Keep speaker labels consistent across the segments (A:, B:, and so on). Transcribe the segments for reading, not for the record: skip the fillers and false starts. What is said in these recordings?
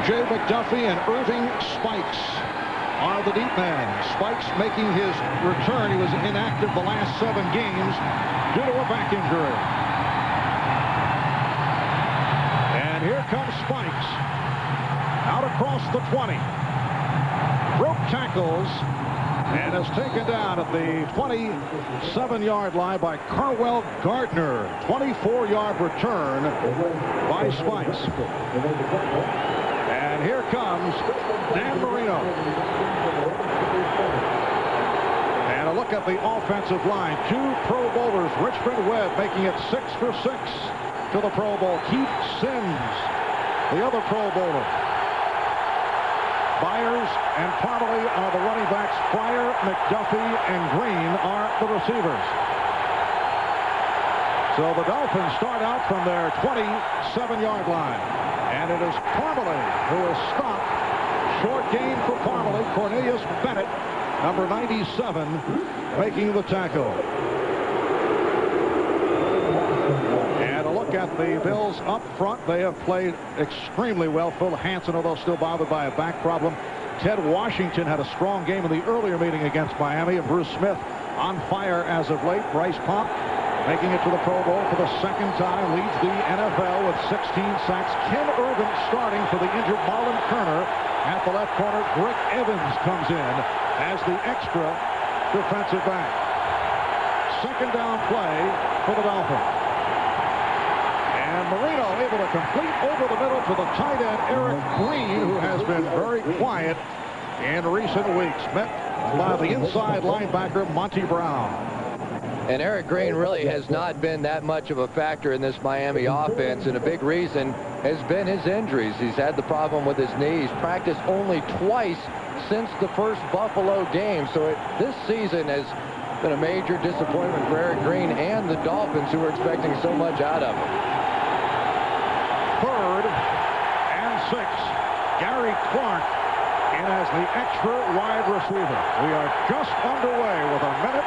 A: Jay McDuffie and Irving Spikes are the deep men. Spikes making his return. He was inactive the last 7 games due to a back injury. And here comes Spikes. Out across the 20. Broke tackles and is taken down at the 27-yard line by Carwell Gardner. 24-yard return by Spikes. And here comes Dan Marino. And a look at the offensive line. 2 Pro Bowlers. Richmond Webb making it 6 for 6 to the Pro Bowl. Keith Sims, the other Pro Bowler. Byers and Parmalee are the running backs. Fryer, McDuffie, and Green are the receivers. So the Dolphins start out from their 27-yard line. And it is Parmalee who is stopped. Short gain for Parmalee. Cornelius Bennett, number 97, making the tackle. And a look at the Bills up front. They have played extremely well. Phil Hansen, although still bothered by a back problem. Ted Washington had a strong game in the earlier meeting against Miami. And Bruce Smith on fire as of late. Bryce Pomp making it to the Pro Bowl for the 2nd time, leads the NFL with 16 sacks. Ken Irvin starting for the injured Marlon Kerner at the left corner. Rick Evans comes in as the extra defensive back. 2nd down play for the Dolphins. And Marino able to complete over the middle to the tight end Eric Green, who has been very quiet in recent weeks. Met by the inside linebacker Monty Brown.
B: And Eric Green really has not been that much of a factor in this Miami offense, and a big reason has been his injuries. He's had the problem with his knees. Practiced only twice since the first Buffalo game, so this season has been a major disappointment for Eric Green and the Dolphins, who were expecting so much out of him.
A: 3rd and 6. Gary Clark in as the extra wide receiver. We are just underway with a minute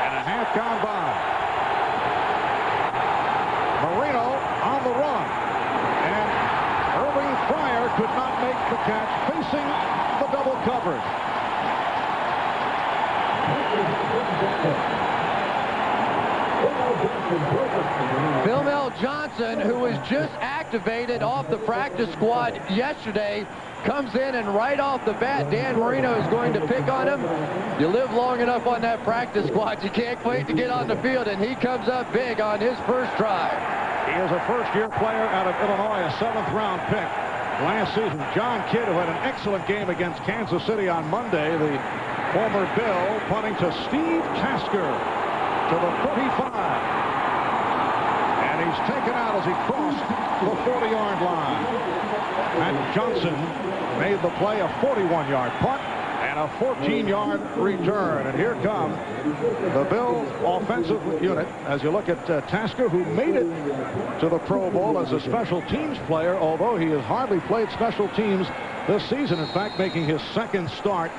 A: and a half gone by. Marino on the run. And Irving Fryer could not make the catch, facing the double coverage.
B: Bill Mel Johnson, who was just activated off the practice squad yesterday, comes in, and right off the bat, Dan Marino is going to pick on him. You live long enough on that practice squad, you can't wait to get on the field, and he comes up big on his first try.
A: He is a first-year player out of Illinois, a 7th-round pick last season. John Kidd, who had an excellent game against Kansas City on Monday, the former Bill, punting to Steve Tasker to the 35. And he's taken out as he crossed the 40-yard line. Matt Johnson made the play, a 41-yard punt and a 14-yard return. And here come the Bills offensive unit as you look at Tasker, who made it to the Pro Bowl as a special teams player, although he has hardly played special teams this season. In fact, making his 2nd start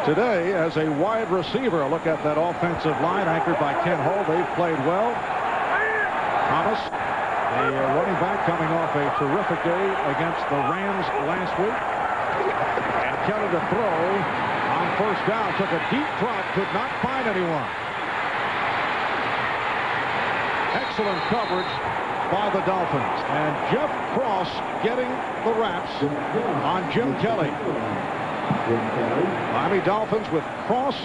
A: today as a wide receiver. A look at that offensive line anchored by Ken Hull. They've played well. Thomas, the running back, coming off a terrific day against the Rams last week. And Kelly to throw on 1st down. Took a deep drop, could not find anyone. Excellent coverage by the Dolphins. And Jeff Cross getting the raps on Jim Kelly. Miami Dolphins with Cross,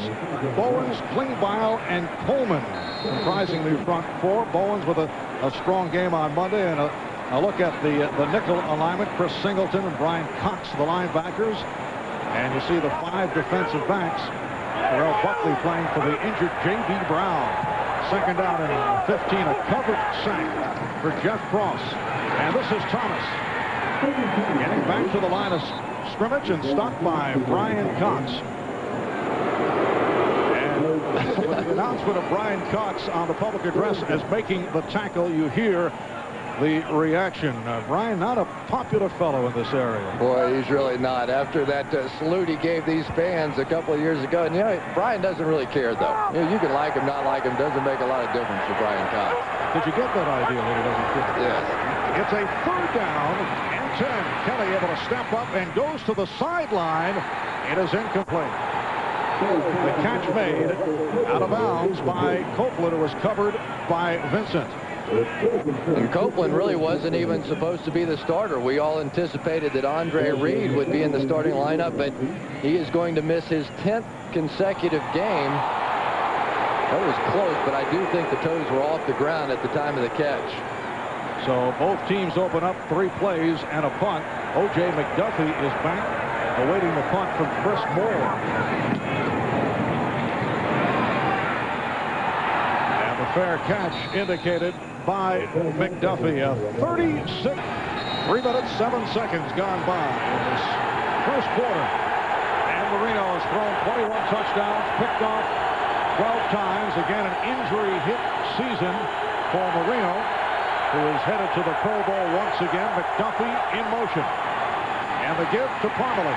A: Bowens, Klingbeil, and Coleman comprising the front 4. Bowens with a strong game on Monday. And a look at the nickel alignment. Chris Singleton and Brian Cox, the linebackers. And you see the 5 defensive backs. Terrell Buckley playing for the injured J.B. Brown. 2nd down and 15. A covered sack for Jeff Cross. And this is Thomas getting back to the line of scrimmage and stopped by Brian Cox. And with the announcement of Brian Cox on the public address as making the tackle, you hear the reaction. Brian, not a popular fellow in this area.
B: Boy, he's really not. After that salute he gave these fans a couple of years ago. And, you know, Brian doesn't really care, though. You know, you can like him, not like him. Doesn't make a lot of difference for Brian Cox.
A: Did you get that idea that he doesn't care?
B: Yes.
A: It's a 3rd down and 10. Kelly able to step up and goes to the sideline. It is incomplete. The catch made out of bounds by Copeland, who was covered by Vincent.
B: And Copeland really wasn't even supposed to be the starter. We all anticipated that Andre Reed would be in the starting lineup, but he is going to miss his 10th consecutive game. That was close, but I do think the toes were off the ground at the time of the catch.
A: So both teams open up 3 plays and a punt. O.J. McDuffie is back, awaiting the punt from Chris Moore. And the fair catch indicated by McDuffie. 36, 3 minutes, 7 seconds gone by in this first quarter. And Marino has thrown 21 touchdowns, picked off 12 times. Again, an injury-hit season for Marino, who is headed to the Pro Bowl once again. McDuffie in motion. And the give to Parmalee.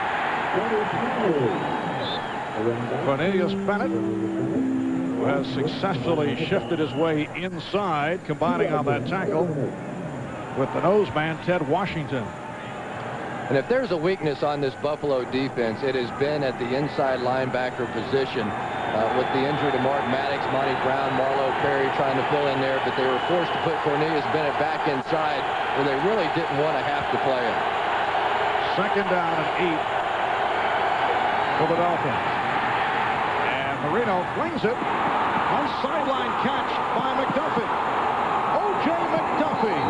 A: Cornelius Bennett, who has successfully shifted his way inside, combining on that tackle with the nose man, Ted Washington.
B: And if there's a weakness on this Buffalo defense, it has been at the inside linebacker position. With the injury to Mark Maddox, Monty Brown, Marlo Perry trying to fill in there, but they were forced to put Cornelius Bennett back inside where they really didn't want to have to play him.
A: Second down and 8 for the Dolphins. And Marino flings it. On sideline catch by McDuffie. O.J. McDuffie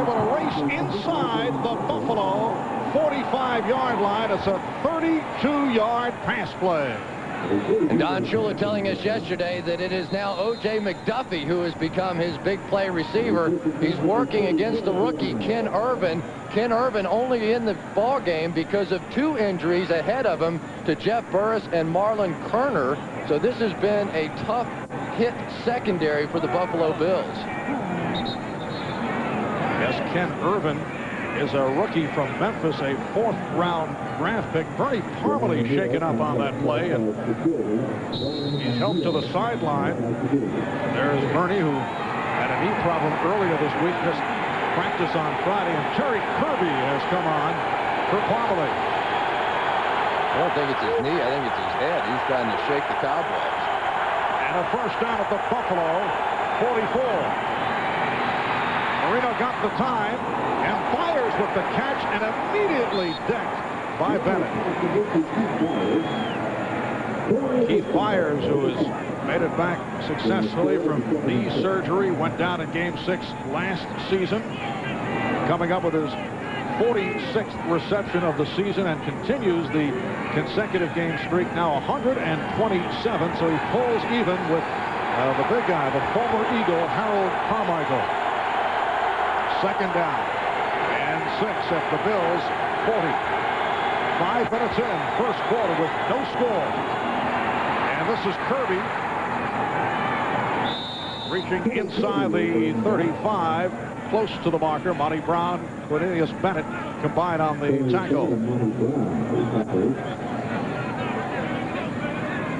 A: able to race inside the Buffalo 45-yard line. It's a 32-yard pass play.
B: And Don Shula telling us yesterday that it is now O.J. McDuffie who has become his big play receiver. He's working against the rookie Ken Irvin. Ken Irvin only in the ball game because of 2 injuries ahead of him to Jeff Burris and Marlon Kerner. So this has been a tough hit secondary for the Buffalo Bills.
A: Yes, Ken Irvin is a rookie from Memphis, a 4th-round draft pick. Bernie Parmalee shaken up on that play, and he's helped to the sideline. There's Bernie, who had a knee problem earlier this week, missed practice on Friday, and Terry Kirby has come on for Parmalee.
B: I don't think it's his knee. I think it's his head. He's trying to shake the cobwebs.
A: And a first down at the Buffalo 44. Marino got the time and fires with the catch and immediately decked by Bennett. Keith Byers, who has made it back successfully from knee surgery, went down in Game 6 last season, coming up with his 46th reception of the season and continues the consecutive game streak, now 127. So he pulls even with the big guy, the former Eagle, Harold Carmichael. Second down and 6 at the Bills 40. 5 minutes in, first quarter with no score. And this is Kirby reaching inside the 35, close to the marker. Monty Brown, Cornelius Bennett combined on the tackle.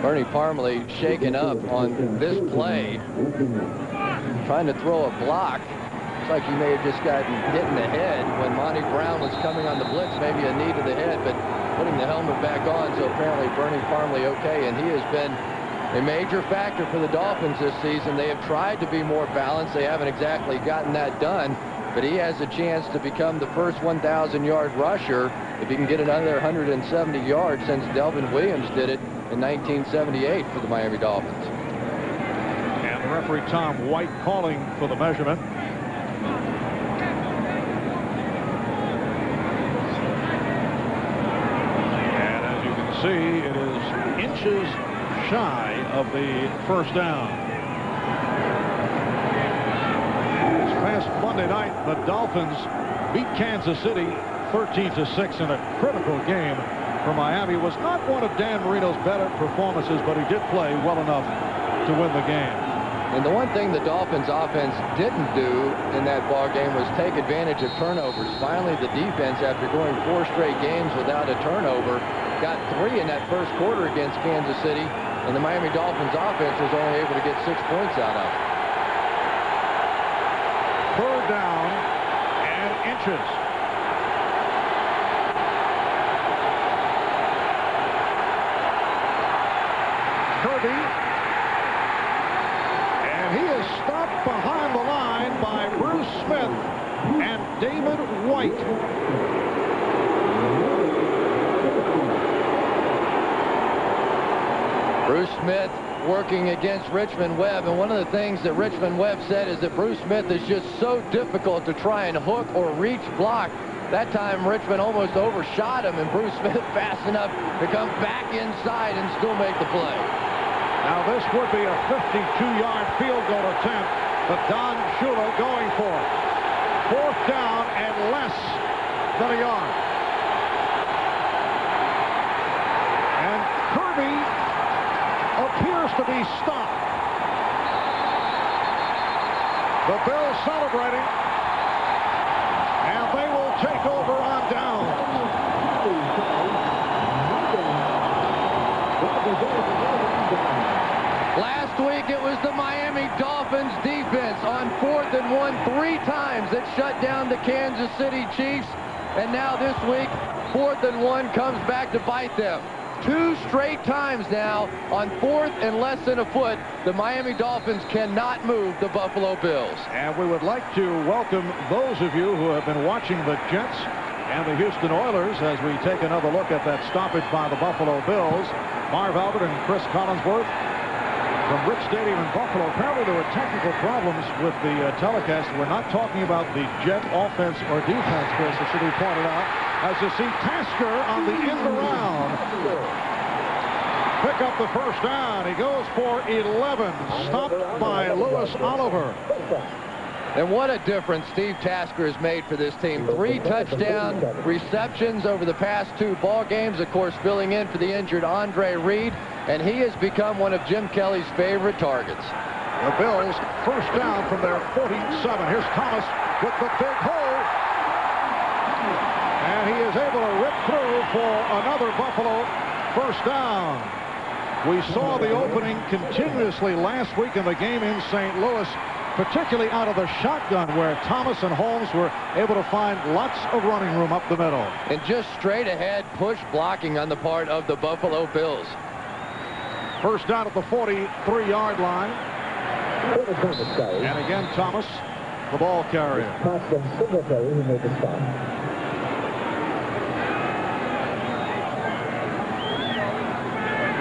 B: Bernie Parmalee shaken up on this play, trying to throw a block. Looks like he may have just gotten hit in the head when Monty Brown was coming on the blitz, maybe a knee to the head, but putting the helmet back on, so apparently Bernie Parmalee okay, and he has been a major factor for the Dolphins this season. They have tried to be more balanced. They haven't exactly gotten that done, but he has a chance to become the first 1,000-yard rusher if he can get another 170 yards since Delvin Williams did it in 1978 for the Miami Dolphins.
A: And the referee Tom White calling for the measurement. And as you can see, it is inches shy of the first down. This past Monday night, the Dolphins beat Kansas City 13-6 in a critical game for Miami. It was not one of Dan Marino's better performances, but he did play well enough to win the game.
B: And the one thing the Dolphins offense didn't do in that ball game was take advantage of turnovers. Finally, the defense, after going 4 straight games without a turnover, got 3 in that first quarter against Kansas City, and the Miami Dolphins offense was only able to get 6 points out of it.
A: Third down and inches. David White.
B: Bruce Smith working against Richmond Webb, and one of the things that Richmond Webb said is that Bruce Smith is just so difficult to try and hook or reach block. That time Richmond almost overshot him, and Bruce Smith fast enough to come back inside and still make the play.
A: Now this would be a 52-yard field goal attempt, but Don Shula going for it. 4th down and less than a yard. And Kirby appears to be stopped. The Bills celebrating, and they will take over on down.
B: Last week it was the Miami Dolphins defense on 4th and 1 3 times that shut down the Kansas City Chiefs, and now this week 4th and 1 comes back to bite them. 2 straight times now on 4th and less than a foot, the Miami Dolphins cannot move the Buffalo Bills.
A: And we would like to welcome those of you who have been watching the Jets and the Houston Oilers as we take another look at that stoppage by the Buffalo Bills. Marv Albert and Chris Collinsworth from Rich Stadium in Buffalo. Apparently there were technical problems with the telecast. We're not talking about the Jet offense or defense, Chris, it should be pointed out. As you see Tasker on the end around. Pick up the first down. He goes for 11. Stopped by Lewis Oliver.
B: And what a difference Steve Tasker has made for this team. 3 touchdown receptions over the past 2 ball games. Of course, filling in for the injured Andre Reed. And he has become one of Jim Kelly's favorite targets.
A: The Bills first down from their 47. Here's Thomas with the big hole. And he is able to rip through for another Buffalo first down. We saw the opening continuously last week in the game in St. Louis, particularly out of the shotgun where Thomas and Holmes were able to find lots of running room up the middle.
B: And just straight ahead push blocking on the part of the Buffalo Bills.
A: First down at the 43-yard line. And again, Thomas, the ball carrier.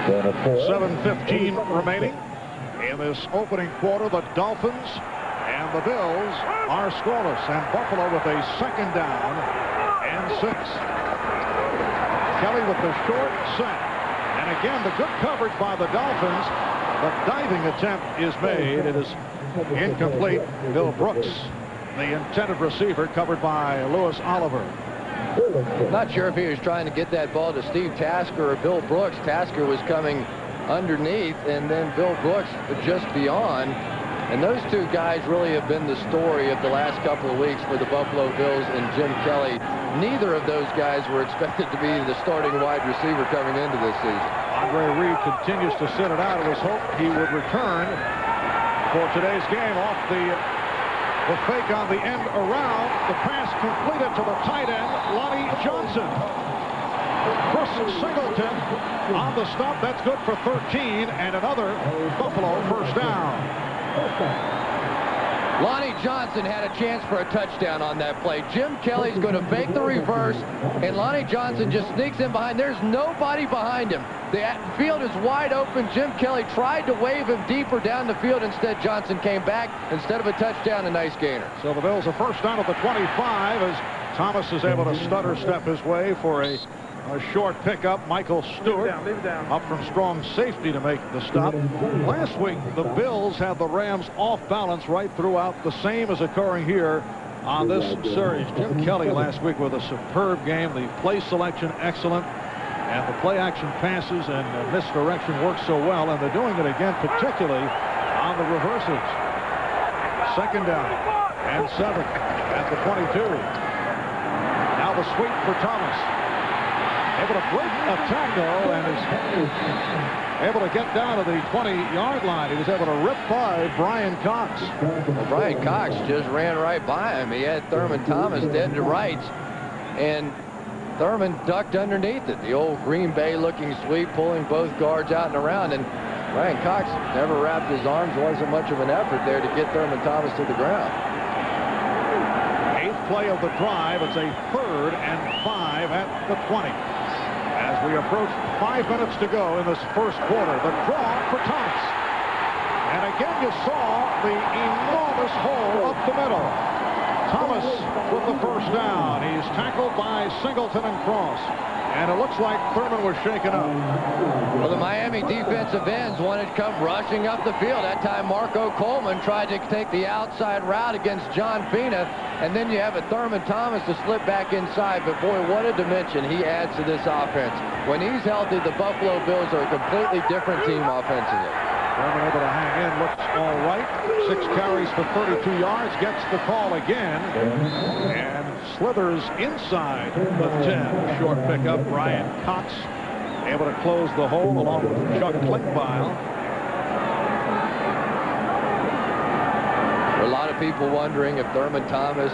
A: 7:15 remaining in this opening quarter. The Dolphins and the Bills are scoreless, and Buffalo with a 2nd down and 6. Kelly with the short set, and again the good coverage by the Dolphins. The diving attempt is made. It is incomplete. Bill Brooks, the intended receiver, covered by Lewis Oliver.
B: Not sure if he was trying to get that ball to Steve Tasker or Bill Brooks. Tasker was coming underneath, and then Bill Brooks just beyond. And those 2 guys really have been the story of the last couple of weeks for the Buffalo Bills and Jim Kelly. Neither of those guys were expected to be the starting wide receiver coming into this season.
A: Andre Reed continues to sit it out. It was hoped he would return for today's game off the fake on the end around. The pass completed to the tight end, Lonnie Johnson. Chris Singleton on the stop. That's good for 13, and another Buffalo first down.
B: Lonnie Johnson had a chance for a touchdown on that play. Jim Kelly's going to fake the reverse, and Lonnie Johnson just sneaks in behind. There's nobody behind him. The field is wide open. Jim Kelly tried to wave him deeper down the field. Instead, Johnson came back. Instead of a touchdown, a nice gainer.
A: So the Bills are first down at the 25 as Thomas is able to stutter step his way for a short pickup. Michael Stewart up from strong safety to make the stop. Last week, the Bills had the Rams off balance right throughout, the same as occurring here on this series. Jim Kelly last week with a superb game. The play selection excellent, and the play action passes and misdirection works so well, and they're doing it again, particularly on the reverses. 2nd down and 7 at the 22. Now the sweep for Thomas. Able to break a tackle and is able to get down to the 20-yard line. He was able to rip by Brian Cox.
B: Well, Brian Cox just ran right by him. He had Thurman Thomas dead to rights, and Thurman ducked underneath it. The old Green Bay-looking sweep, pulling both guards out and around, and Brian Cox never wrapped his arms. Wasn't much of an effort there to get Thurman Thomas to the ground.
A: 8th play of the drive. It's a 3rd and 5 at the 20. As we approach 5 minutes to go in this first quarter, the draw for Thomas. And again, you saw the enormous hole up the middle. Thomas with the first down. He's tackled by Singleton and Cross. And it looks like Thurman was shaken up.
B: Well, the Miami defensive ends wanted to come rushing up the field. That time, Marco Coleman tried to take the outside route against John Fina. And then you have a Thurman Thomas to slip back inside. But, boy, what a dimension he adds to this offense. When he's healthy, the Buffalo Bills are a completely different team offensively.
A: Thurman able to hang in, looks all right. 6 carries for 32 yards, gets the call again, and slithers inside the 10. Short pickup, Brian Cox able to close the hole along with Chuck Klingbeil.
B: A lot of people wondering if Thurman Thomas'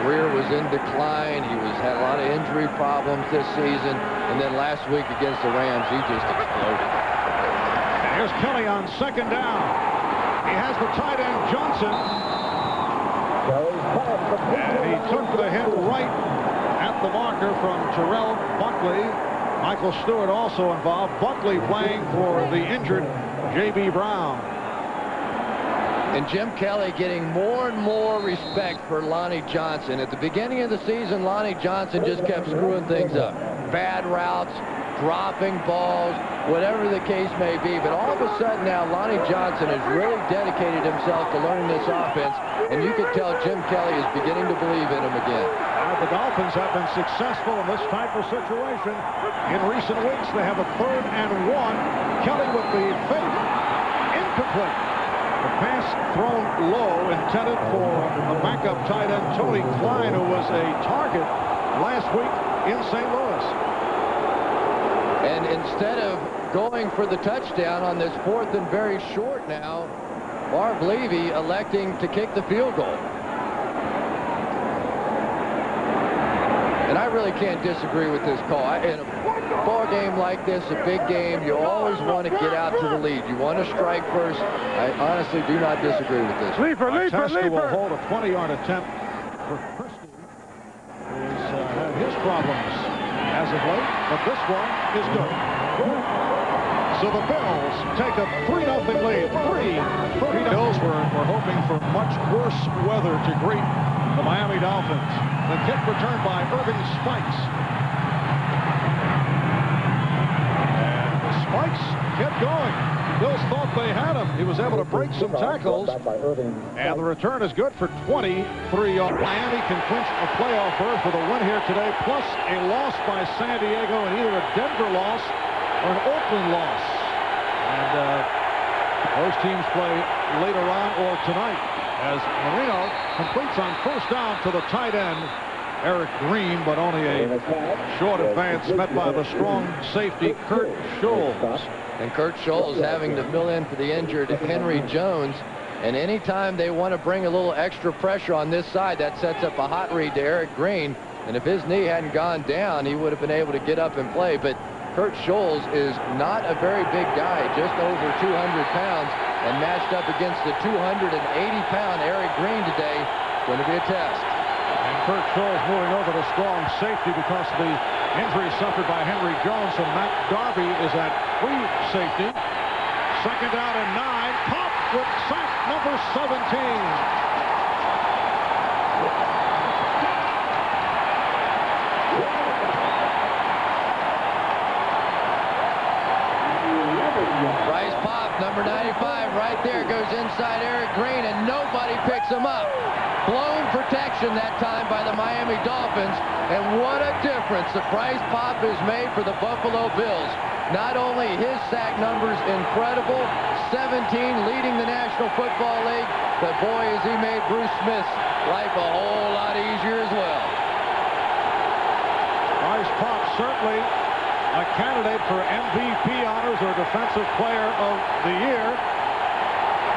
B: career was in decline. He had a lot of injury problems this season, and then last week against the Rams, he just exploded.
A: Here's Kelly on 2nd down. He has the tight end, Johnson. And he took the hit right at the marker from Terrell Buckley. Michael Stewart also involved. Buckley playing for the injured J.B. Brown.
B: And Jim Kelly getting more and more respect for Lonnie Johnson. At the beginning of the season, Lonnie Johnson just kept screwing things up. Bad routes, dropping balls, whatever the case may be. But all of a sudden now, Lonnie Johnson has really dedicated himself to learning this offense, and you can tell Jim Kelly is beginning to believe in him again.
A: The Dolphins have been successful in this type of situation. In recent weeks, they have a 3rd and 1. Kelly with the fake. Incomplete. The pass thrown low, intended for the backup tight end, Tony Klein, who was a target last week in St. Louis.
B: And instead of going for the touchdown on this 4th and very short now, Barb Levy electing to kick the field goal. And I really can't disagree with this call. In a ball game like this, a big game, you always want to get out to the lead. You want to strike first. I honestly do not disagree with this.
A: Testa will hold a 20-yard attempt for Christie, who's had his problems as of late, but this one is good. So the Bills take a 3-0 lead. 3-30. Bills were hoping for much worse weather to greet the Miami Dolphins. The kick returned by Irving Spikes. And the Spikes kept going. Bills thought they had him. He was able to break some tackles. And the return is good for 23 yards. Miami can clinch a playoff berth with a win here today, plus a loss by San Diego and either a Denver loss or an Oakland loss. And those teams play later on or tonight, as Marino completes on 1st down to the tight end, Eric Green, but only a short advance met by the strong safety, Kurt Scholes.
B: And Kurt Scholes having to fill in for the injured Henry Jones. And anytime they want to bring a little extra pressure on this side, that sets up a hot read to Eric Green. And if his knee hadn't gone down, he would have been able to get up and play. But Kurt Scholes is not a very big guy, just over 200 pounds, and matched up against the 280-pound Eric Green today. It's going to be a test.
A: And Kurt Scholes moving over to strong safety because of the injury suffered by Henry Jones. So Matt Darby is at free safety. 2nd down and 9. Pop with sack number 17.
B: Number 95 right there goes inside Eric Green, and nobody picks him up. Blown protection that time by the Miami Dolphins, and what a difference the Bryce Pop has made for the Buffalo Bills. Not only his sack numbers incredible, 17 leading the National Football League, but boy has he made Bruce Smith's life a whole lot easier as well.
A: Bryce Pop certainly a candidate for MVP honors or Defensive Player of the Year.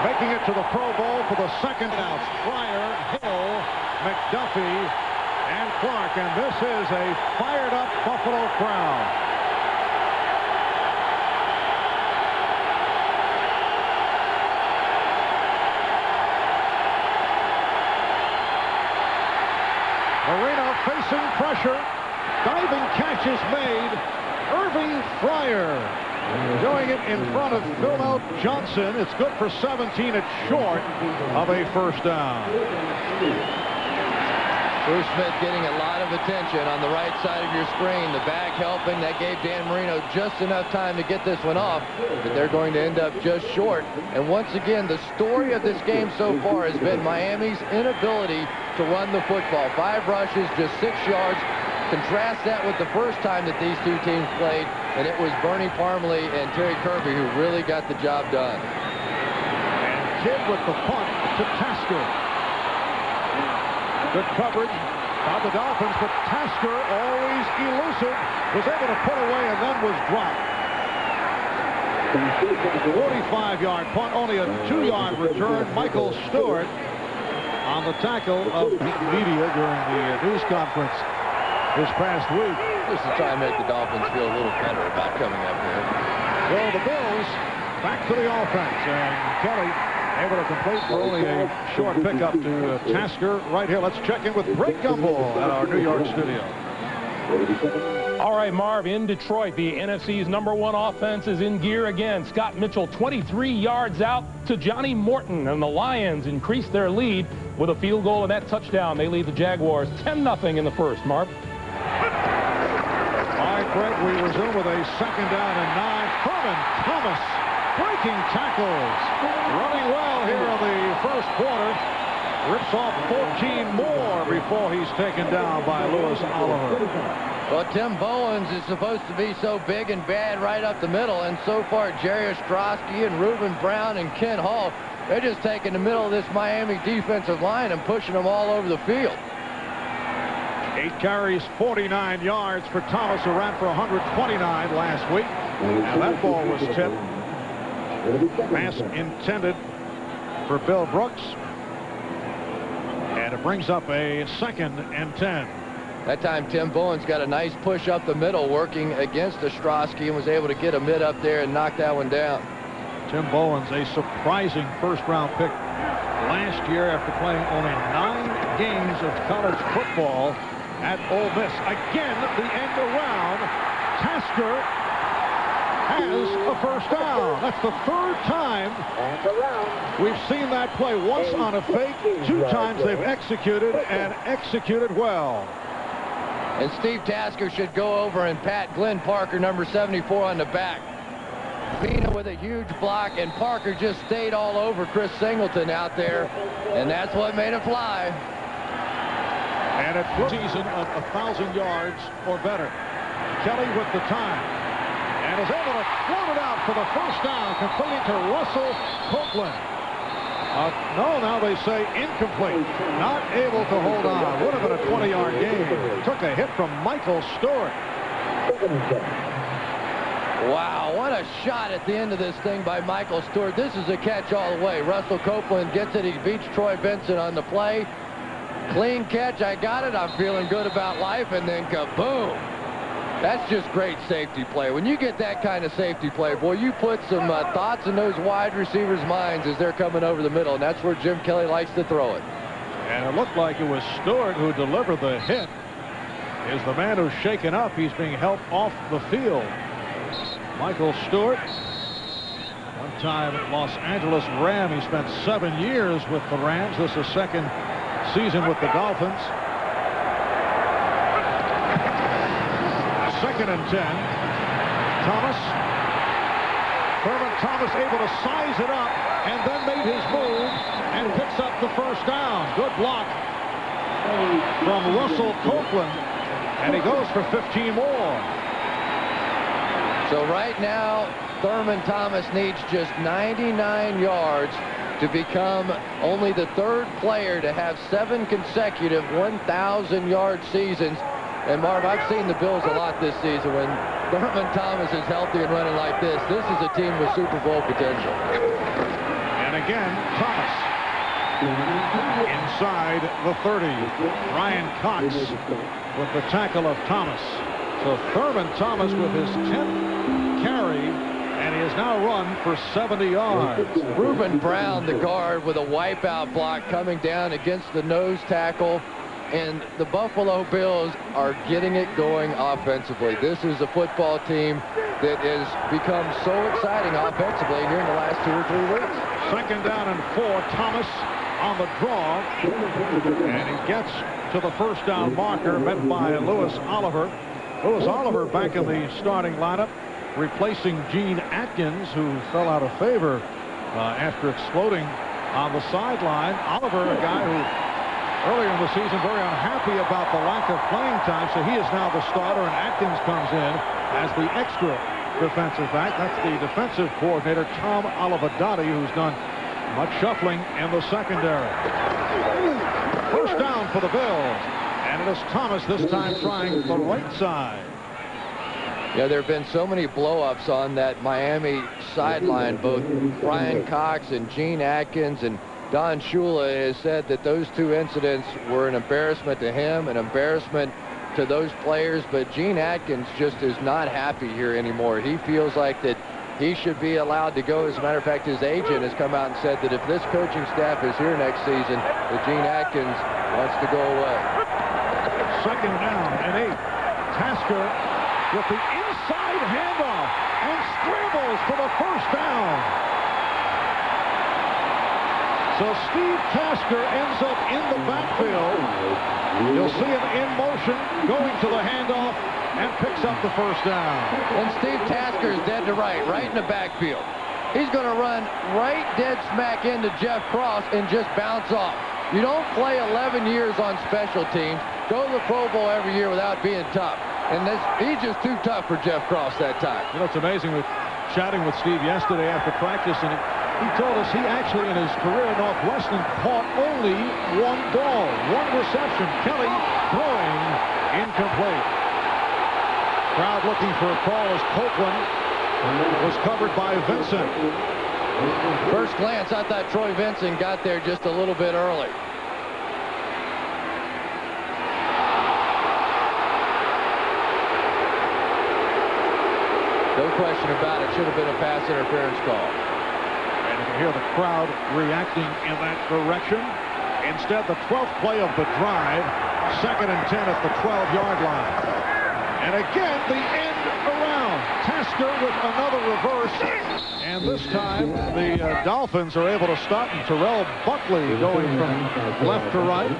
A: Making it to the Pro Bowl for the 2nd out. Fryer, Hill, McDuffie, and Clark. And this is a fired-up Buffalo crowd. facing pressure. Diving catch is made. Irving Fryer doing it in front of Phil Johnson. It's good for 17. It's short of a first down.
B: Bruce Smith getting a lot of attention on the right side of your screen. The back helping. That gave Dan Marino just enough time to get this one off, but they're going to end up just short. And once again, the story of this game so far has been Miami's inability to run the football. 5 rushes, just 6 yards. Contrast that with the first time that these two teams played, and it was Bernie Parmalee and Terry Kirby who really got the job done.
A: And Kidd with the punt to Tasker. Good coverage by the Dolphins, but Tasker, always elusive, was able to put away and then was dropped. 45-yard punt, only a 2-yard return. Michael Stewart on the tackle of media during the news conference this past week.
B: This is trying to make the Dolphins feel a little better about coming up here.
A: Well, the Bills back to the offense, and Kelly able to complete for only a short pickup to Tasker right here. Let's check in with Greg Gumbel at our New York studio.
C: All right, Marv, in Detroit, the NFC's #1 offense is in gear again. Scott Mitchell 23 yards out to Johnny Morton, and the Lions increase their lead with a field goal and that touchdown. They lead the Jaguars 10-0 in the first, Marv.
A: All right, Greg, we resume with a 2nd down and 9. Thurman Thomas breaking tackles. Running well here in the first quarter. Rips off 14 more before he's taken down by Lewis Oliver.
B: Well, Tim Bowens is supposed to be so big and bad right up the middle, and so far Jerry Ostrowski and Reuben Brown and Ken Hall, they're just taking the middle of this Miami defensive line and pushing them all over the field.
A: 8 carries, 49 yards for Thomas, who ran for 129 last week. And that ball was tipped. Pass intended for Bill Brooks. And it brings up a 2nd and 10.
B: That time Tim Bowens got a nice push up the middle working against Ostrowski and was able to get a mid up there and knock that one down.
A: Tim Bowens, a surprising first-round pick last year after playing only 9 games of college football at Ole Miss. Again, the end around. Tasker has a first down. That's the 3rd time we've seen that play. Once on a fake, 2 times they've executed and executed well.
B: And Steve Tasker should go over and pat Glenn Parker, number 74, on the back. Pina with a huge block, and Parker just stayed all over Chris Singleton out there, and that's what made it fly.
A: And it's a season of 1,000 yards or better. Kelly with the time. And is able to float it out for the first down, completing to Russell Copeland. No, now they say incomplete. Not able to hold on. Would have been a 20-yard gain. Took a hit from Michael Stewart.
B: Wow, what a shot at the end of this thing by Michael Stewart. This is a catch all the way. Russell Copeland gets it. He beats Troy Vincent on the play. Clean catch. I got it. I'm feeling good about life. And then kaboom. That's just great safety play. When you get that kind of safety play, boy, you put some thoughts in those wide receivers' minds as they're coming over the middle, and that's where Jim Kelly likes to throw it.
A: And it looked like it was Stewart who delivered the hit. Is the man who's shaken up. He's being helped off the field. Michael Stewart, one-time Los Angeles Ram. He spent 7 years with the Rams. This is 2nd season with the Dolphins. 2nd and 10. Thomas. Thurman Thomas able to size it up and then made his move and picks up the first down. Good block from Russell Copeland. And he goes for 15 more.
B: So right now, Thurman Thomas needs just 99 yards to become only the 3rd player to have 7 consecutive 1,000-yard seasons. And Marv, I've seen the Bills a lot this season. When Thurman Thomas is healthy and running like this is a team with Super Bowl potential.
A: And again, Thomas inside the 30. Ryan Cox with the tackle of Thomas. So Thurman Thomas with his 10th carry, and he has now run for 70 yards.
B: Reuben Brown, the guard, with a wipeout block coming down against the nose tackle. and the Buffalo Bills are getting it going offensively. This is a football team that has become so exciting offensively here in the last 2 or 3 weeks.
A: Second down and 4. Thomas on the draw, and he gets to the first down marker, met by Lewis Oliver. Lewis Oliver back in the starting lineup, replacing Gene Atkins, who fell out of favor after exploding on the sideline. Oliver, a guy who earlier in the season very unhappy about the lack of playing time, so he is now the starter, and Atkins comes in as the extra defensive back. That's the defensive coordinator, Tom Olivadotti, who's done much shuffling in the secondary. First down for the Bills, and it is Thomas this time trying the right side.
B: Yeah, there have been so many blow-ups on that Miami sideline. Both Brian Cox and Gene Atkins and Don Shula has said that those 2 incidents were an embarrassment to him, an embarrassment to those players. But Gene Atkins just is not happy here anymore. He feels like that he should be allowed to go. As a matter of fact, his agent has come out and said that if this coaching staff is here next season, that Gene Atkins wants to go away.
A: Second down and 8. Tasker with the inside handoff and scrambles for the first down. So Steve Tasker ends up in the backfield. You'll see him in motion going to the handoff and picks up the first down.
B: And Steve Tasker is dead to right in the backfield. He's going to run right dead smack into Jeff Cross and just bounce off. You don't play 11 years on special teams, go to the Pro Bowl every year without being tough. And he's just too tough for Jeff Cross that time.
A: You know, it's amazing. We're chatting with Steve yesterday after practice, and he told us he actually in his career at Northwestern caught only 1 ball, 1 reception. Kelly throwing incomplete. Crowd looking for a call as Copeland was covered by Vincent.
B: First glance, I thought Troy Vincent got there just a little bit early. No question about it. Should have been a pass interference call.
A: And you can hear the crowd reacting in that direction. Instead, the 12th play of the drive, 2nd and 10 at the 12-yard line. And again, the end around. Tasker with another reverse. And this time, the Dolphins are able to stop him. Terrell Buckley going from left to right.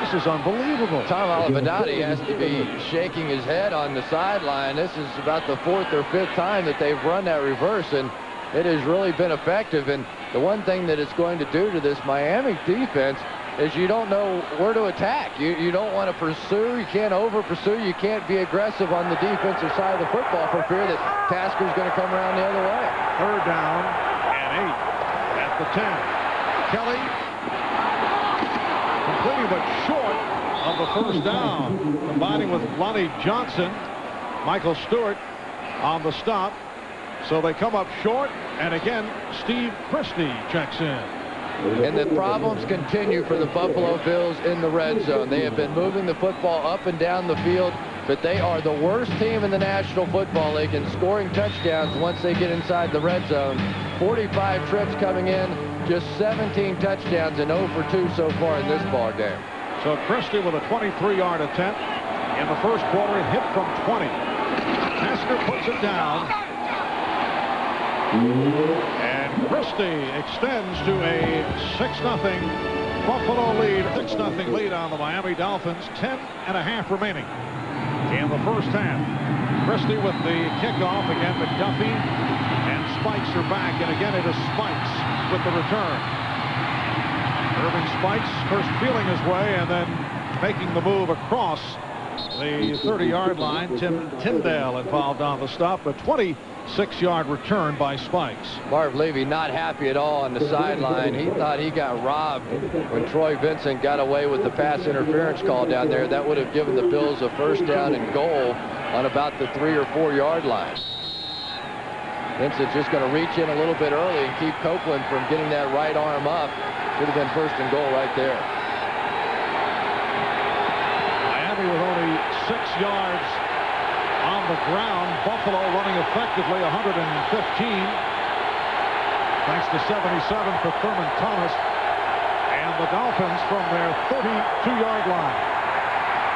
A: This is unbelievable.
B: Tom Olivadotti has to be shaking his head on the sideline. This is about the 4th or 5th time that they've run that reverse, and it has really been effective. And the one thing that it's going to do to this Miami defense is you don't know where to attack. You don't want to pursue. You can't over-pursue. You can't be aggressive on the defensive side of the football for fear that Tasker's going to come around the other way.
A: 3rd down and 8 at the 10. Kelly completing but short of the first down, combining with Lonnie Johnson. Michael Stewart on the stop. So they come up short, and again, Steve Christie checks in.
B: And the problems continue for the Buffalo Bills in the red zone. They have been moving the football up and down the field, but they are the worst team in the National Football League in scoring touchdowns once they get inside the red zone. 45 trips coming in, just 17 touchdowns and 0 for 2 so far in this ball game.
A: So Christie with a 23-yard attempt in the first quarter, hit from 20. Tasker puts it down. And Christie extends to a 6-0 Buffalo lead. 6-0 lead on the Miami Dolphins. 10.5 remaining in the first half. Christie with the kickoff. Again, McDuffie and Spikes are back. And again, it is Spikes with the return. Irving Spikes first feeling his way and then making the move across the 30-yard line. Tim Tyndale involved on the stop, but 26-yard return by Spikes.
B: Marv Levy not happy at all on the sideline. He thought he got robbed when Troy Vincent got away with the pass interference call down there. That would have given the Bills a first down and goal on about the 3 or 4 yard line. Vincent's just going to reach in a little bit early and keep Copeland from getting that right arm up. Should have been first and goal right there.
A: Miami with only 6 yards on the ground. Buffalo running effectively, 115. Thanks to 77 for Thurman Thomas. And the Dolphins from their 32-yard line.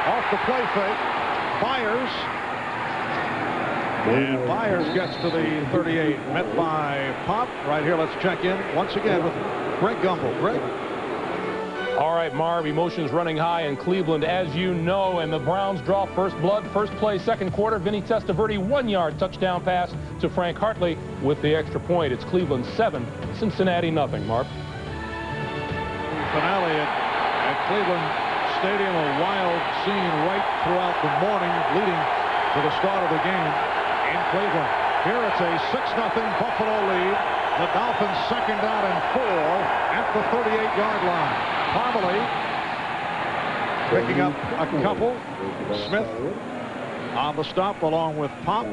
A: Off the play fake, Byers. And Byers gets to the 38, met by Pop. Right here, let's check in once again with Greg Gumbel. Greg?
C: All right, Marv, emotions running high in Cleveland, as you know, and the Browns draw first blood. First play, second quarter. Vinny Testaverde, 1-yard touchdown pass to Frank Hartley with the extra point. It's Cleveland 7, Cincinnati nothing. Marv?
A: Finale at Cleveland Stadium, a wild scene right throughout the morning leading to the start of the game in Cleveland. Here it's a 6-0 Buffalo lead. The Dolphins second down and 4 at the 38-yard line. Parmalee picking up a couple. Smith on the stop along with Pop.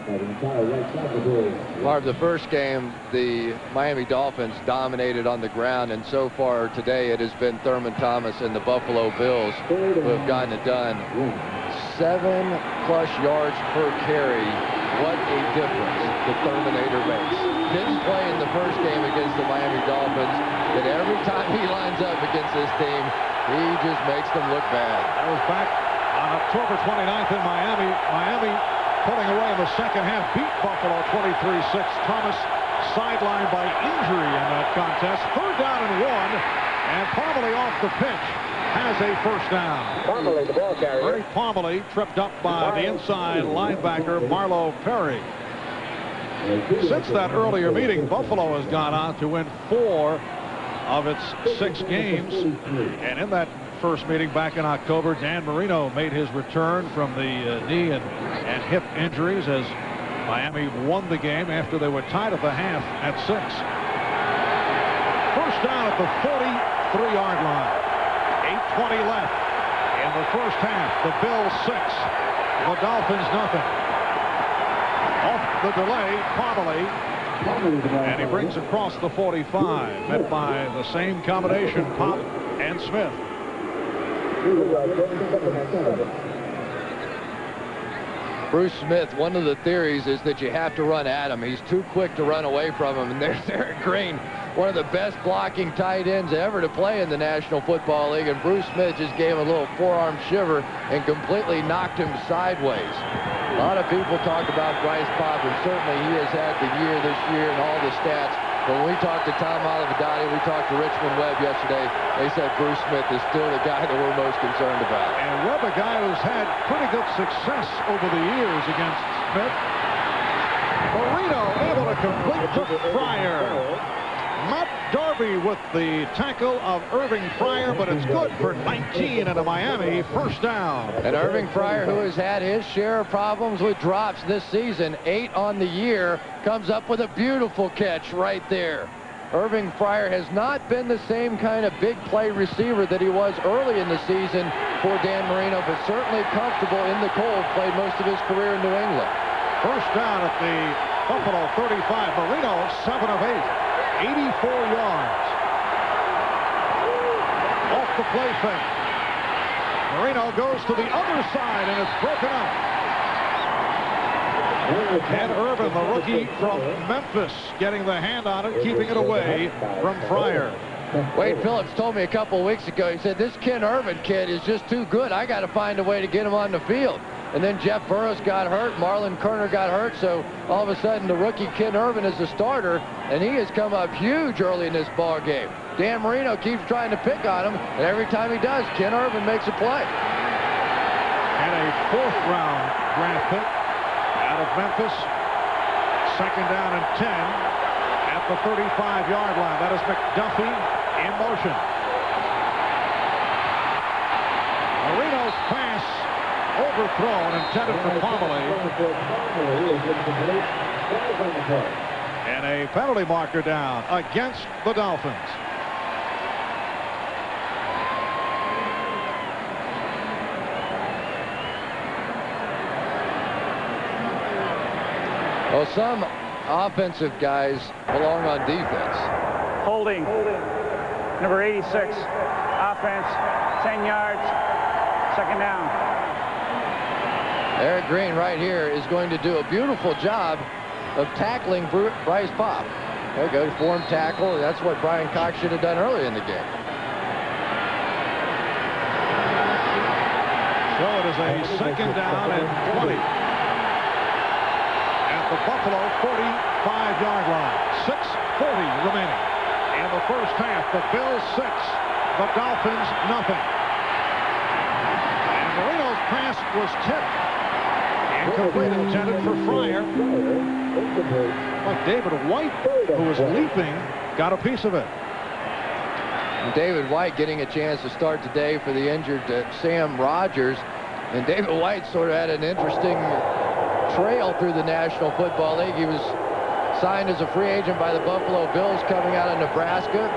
B: Marv, the first game, the Miami Dolphins dominated on the ground, and so far today it has been Thurman Thomas and the Buffalo Bills who have gotten it done. 7+ yards per carry. What a difference the Terminator makes. Didn't play in the first game against the Miami Dolphins, but every time he lines up against this team, he just makes them look bad.
A: That was back on October 29th in Miami. Miami pulling away in the second half, beat Buffalo 23-6. Thomas sidelined by injury in that contest. Third down and 1, and Parmalee off the pitch has a first down.
D: Parmalee, the ball carrier.
A: Ernie Parmalee tripped up by the inside linebacker Marlo Perry. Since that earlier meeting, Buffalo has gone on to win 4 of its 6 games. And in that first meeting back in October, Dan Marino made his return from the knee and hip injuries as Miami won the game after they were tied at the half at 6. First down at the 43-yard line. 8:20 left in the first half. The Bills 6, the Dolphins nothing. Off the delay, Parmalee, and he brings across the 45, met by the same combination, Pop and Smith.
B: Bruce Smith, one of the theories is that you have to run at him. He's too quick to run away from him. And there's Eric Green, one of the best blocking tight ends ever to play in the National Football League. And Bruce Smith just gave him a little forearm shiver and completely knocked him sideways. A lot of people talk about Bryce Pop, and certainly he has had the year this year and all the stats. But when we talked to Tom Olivedade, we talked to Richmond Webb yesterday, they said Bruce Smith is still the guy that we're most concerned about.
A: And Webb, a guy who's had pretty good success over the years against Smith. Marino able to complete to Fryer. Matt Darby with the tackle of Irving Fryer, but it's good for 19 and a Miami first down.
B: And Irving Fryer, who has had his share of problems with drops this season, 8 on the year, comes up with a beautiful catch right there. Irving Fryer has not been the same kind of big play receiver that he was early in the season for Dan Marino, but certainly comfortable in the cold, played most of his career in New England.
A: First down at the Buffalo 35. Marino 7 of 8. 84 yards. Off the play fake. Marino goes to the other side and it's broken up. And Irvin, the rookie from Memphis, getting the hand on it, keeping it away from Fryer.
B: Wade Phillips told me a couple weeks ago, he said, this Ken Irvin kid is just too good. I got to find a way to get him on the field. And then Jeff Burris got hurt, Marlon Kerner got hurt, so all of a sudden the rookie Ken Irvin is the starter, and he has come up huge early in this ball game. Dan Marino keeps trying to pick on him, and every time he does, Ken Irvin makes a play.
A: And a 4th-round draft pick out of Memphis. Second down and 10 at the 35-yard line. That is McDuffie in motion. Marino's pass overthrown, intended for Parmalee. And a penalty marker down against the Dolphins.
B: Well, some offensive guys belong on defense.
D: Holding. Number 86. Offense. 10 yards. Second down.
B: Eric Green right here is going to do a beautiful job of tackling Bryce Pop. There goes form tackle. That's what Brian Cox should have done early in the game.
A: a second down and 20 at the Buffalo 45-yard line. 6:40 remaining in the first half. The Bills 6, the Dolphins nothing. And Marino's pass was tipped. Incomplete, intended for Fryer. But David White, who was leaping, got a piece of it.
B: David White getting a chance to start today for the injured Sam Rogers. And David White sort of had an interesting trail through the National Football League. He was signed as a free agent by the Buffalo Bills coming out of Nebraska,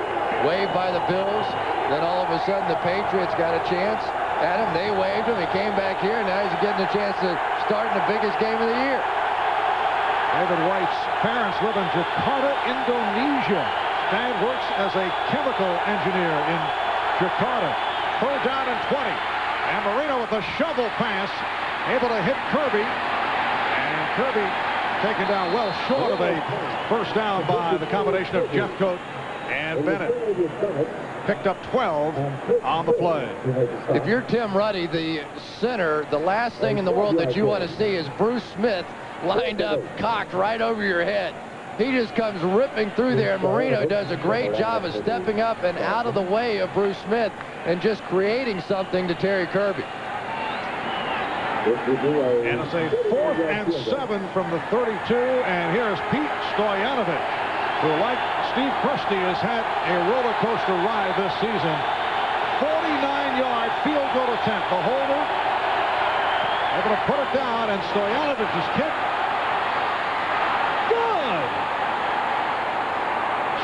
B: waived by the Bills. Then all of a sudden the Patriots got a chance at him. They waived him. He came back here, and now he's getting a chance to start in the biggest game of the year.
A: David White's parents live in Jakarta, Indonesia. Dad works as a chemical engineer in Jakarta. Third down and 20. And Marino with a shovel pass, able to hit Kirby. And Kirby taken down well short of a first down by the combination of Jeffcoat and Bennett. Picked up 12 on the play.
B: If you're Tim Ruddy, the center, the last thing in the world that you want to see is Bruce Smith lined up, cocked right over your head. He just comes ripping through there, and Marino does a great job of stepping up and out of the way of Bruce Smith and just creating something to Terry Kirby.
A: And it's a 4th and 7 from the 32, and here's Pete Stoyanovich, who, like Steve Presti, has had a roller coaster ride this season. 49-yard field goal attempt. The holder able to put it down, and Stojanovich's kick. Good!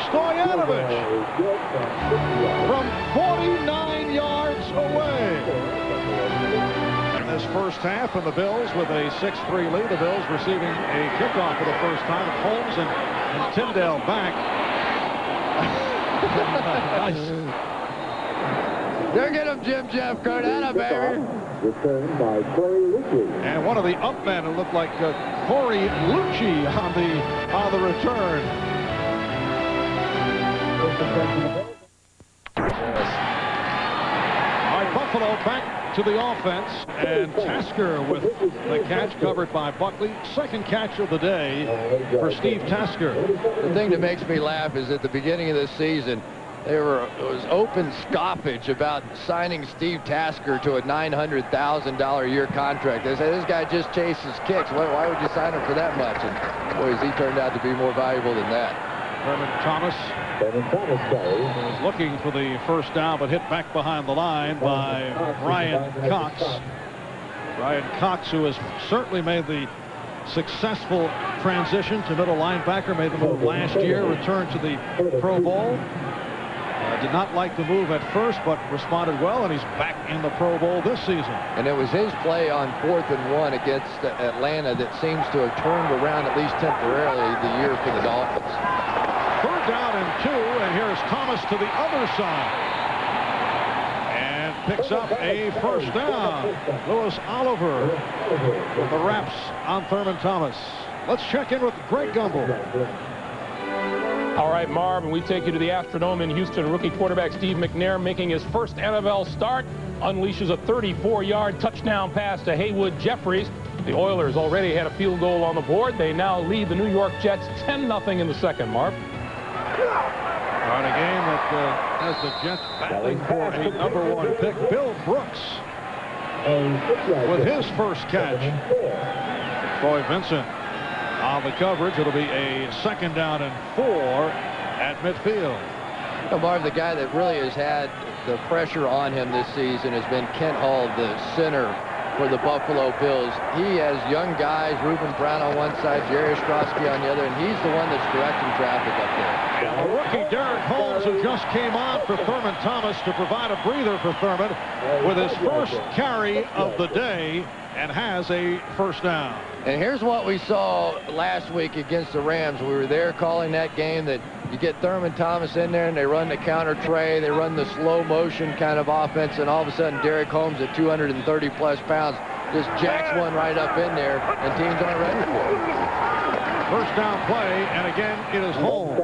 A: Stoyanovich from 49 yards away. In this first half, and the Bills with a 6-3 lead. The Bills receiving a kickoff for the first time. Holmes and Tyndale back. Nice.
B: They're getting him, Jim Jeffcoat. Atta, baby.
E: Returned by Corey Lucci.
A: And one of the up men, it looked like Corey Lucci on the return. All right, Buffalo back to the offense, and Tasker with the catch covered by Buckley. Second catch of the day for Steve Tasker.
B: The thing that makes me laugh is at the beginning of this season, it was open scoffage about signing Steve Tasker to a $900,000 a year contract. They said, this guy just chases kicks. Why would you sign him for that much? And boy, has he turned out to be more valuable than that.
A: Herman Thomas was looking for the first down, but hit back behind the line by Brian Cox. Brian Cox, who has certainly made the successful transition to middle linebacker, made the move last year, returned to the Pro Bowl. Did not like the move at first, but responded well, and he's back in the Pro Bowl this season.
B: And it was his play on 4th and 1 against Atlanta that seems to have turned around, at least temporarily, the year for the Dolphins.
A: Third down and 2, and here's Thomas to the other side. And picks up a first down. Louis Oliver with the wraps on Thurman Thomas. Let's check in with Greg Gumbel.
C: All right, Marv, and we take you to the Astrodome in Houston. Rookie quarterback Steve McNair, making his first NFL start, unleashes a 34-yard touchdown pass to Haywood Jeffries. The Oilers already had a field goal on the board. They now lead the New York Jets 10-0 in the second, Marv.
A: All right, a game that has the Jets battling for a #1 pick. Bill Brooks with his first catch. Troy Vincent on the coverage. It'll be a second down and 4 at midfield.
B: Well, Marv, the guy that really has had the pressure on him this season has been Kent Hull, the center for the Buffalo Bills. He has young guys, Reuben Brown on one side, Jerry Ostrowski on the other, and he's the one that's directing traffic up there.
A: And the rookie Derek Holmes, who just came on for Thurman Thomas to provide a breather for Thurman with his first carry of the day, and has a first down.
B: And here's what we saw last week against the Rams. We were there calling that game that you get Thurman Thomas in there and they run the counter tray, they run the slow motion kind of offense, and all of a sudden Derek Holmes at 230 plus pounds just jacks one right up in there, and teams aren't ready for it.
A: First down play, and again it is Holmes.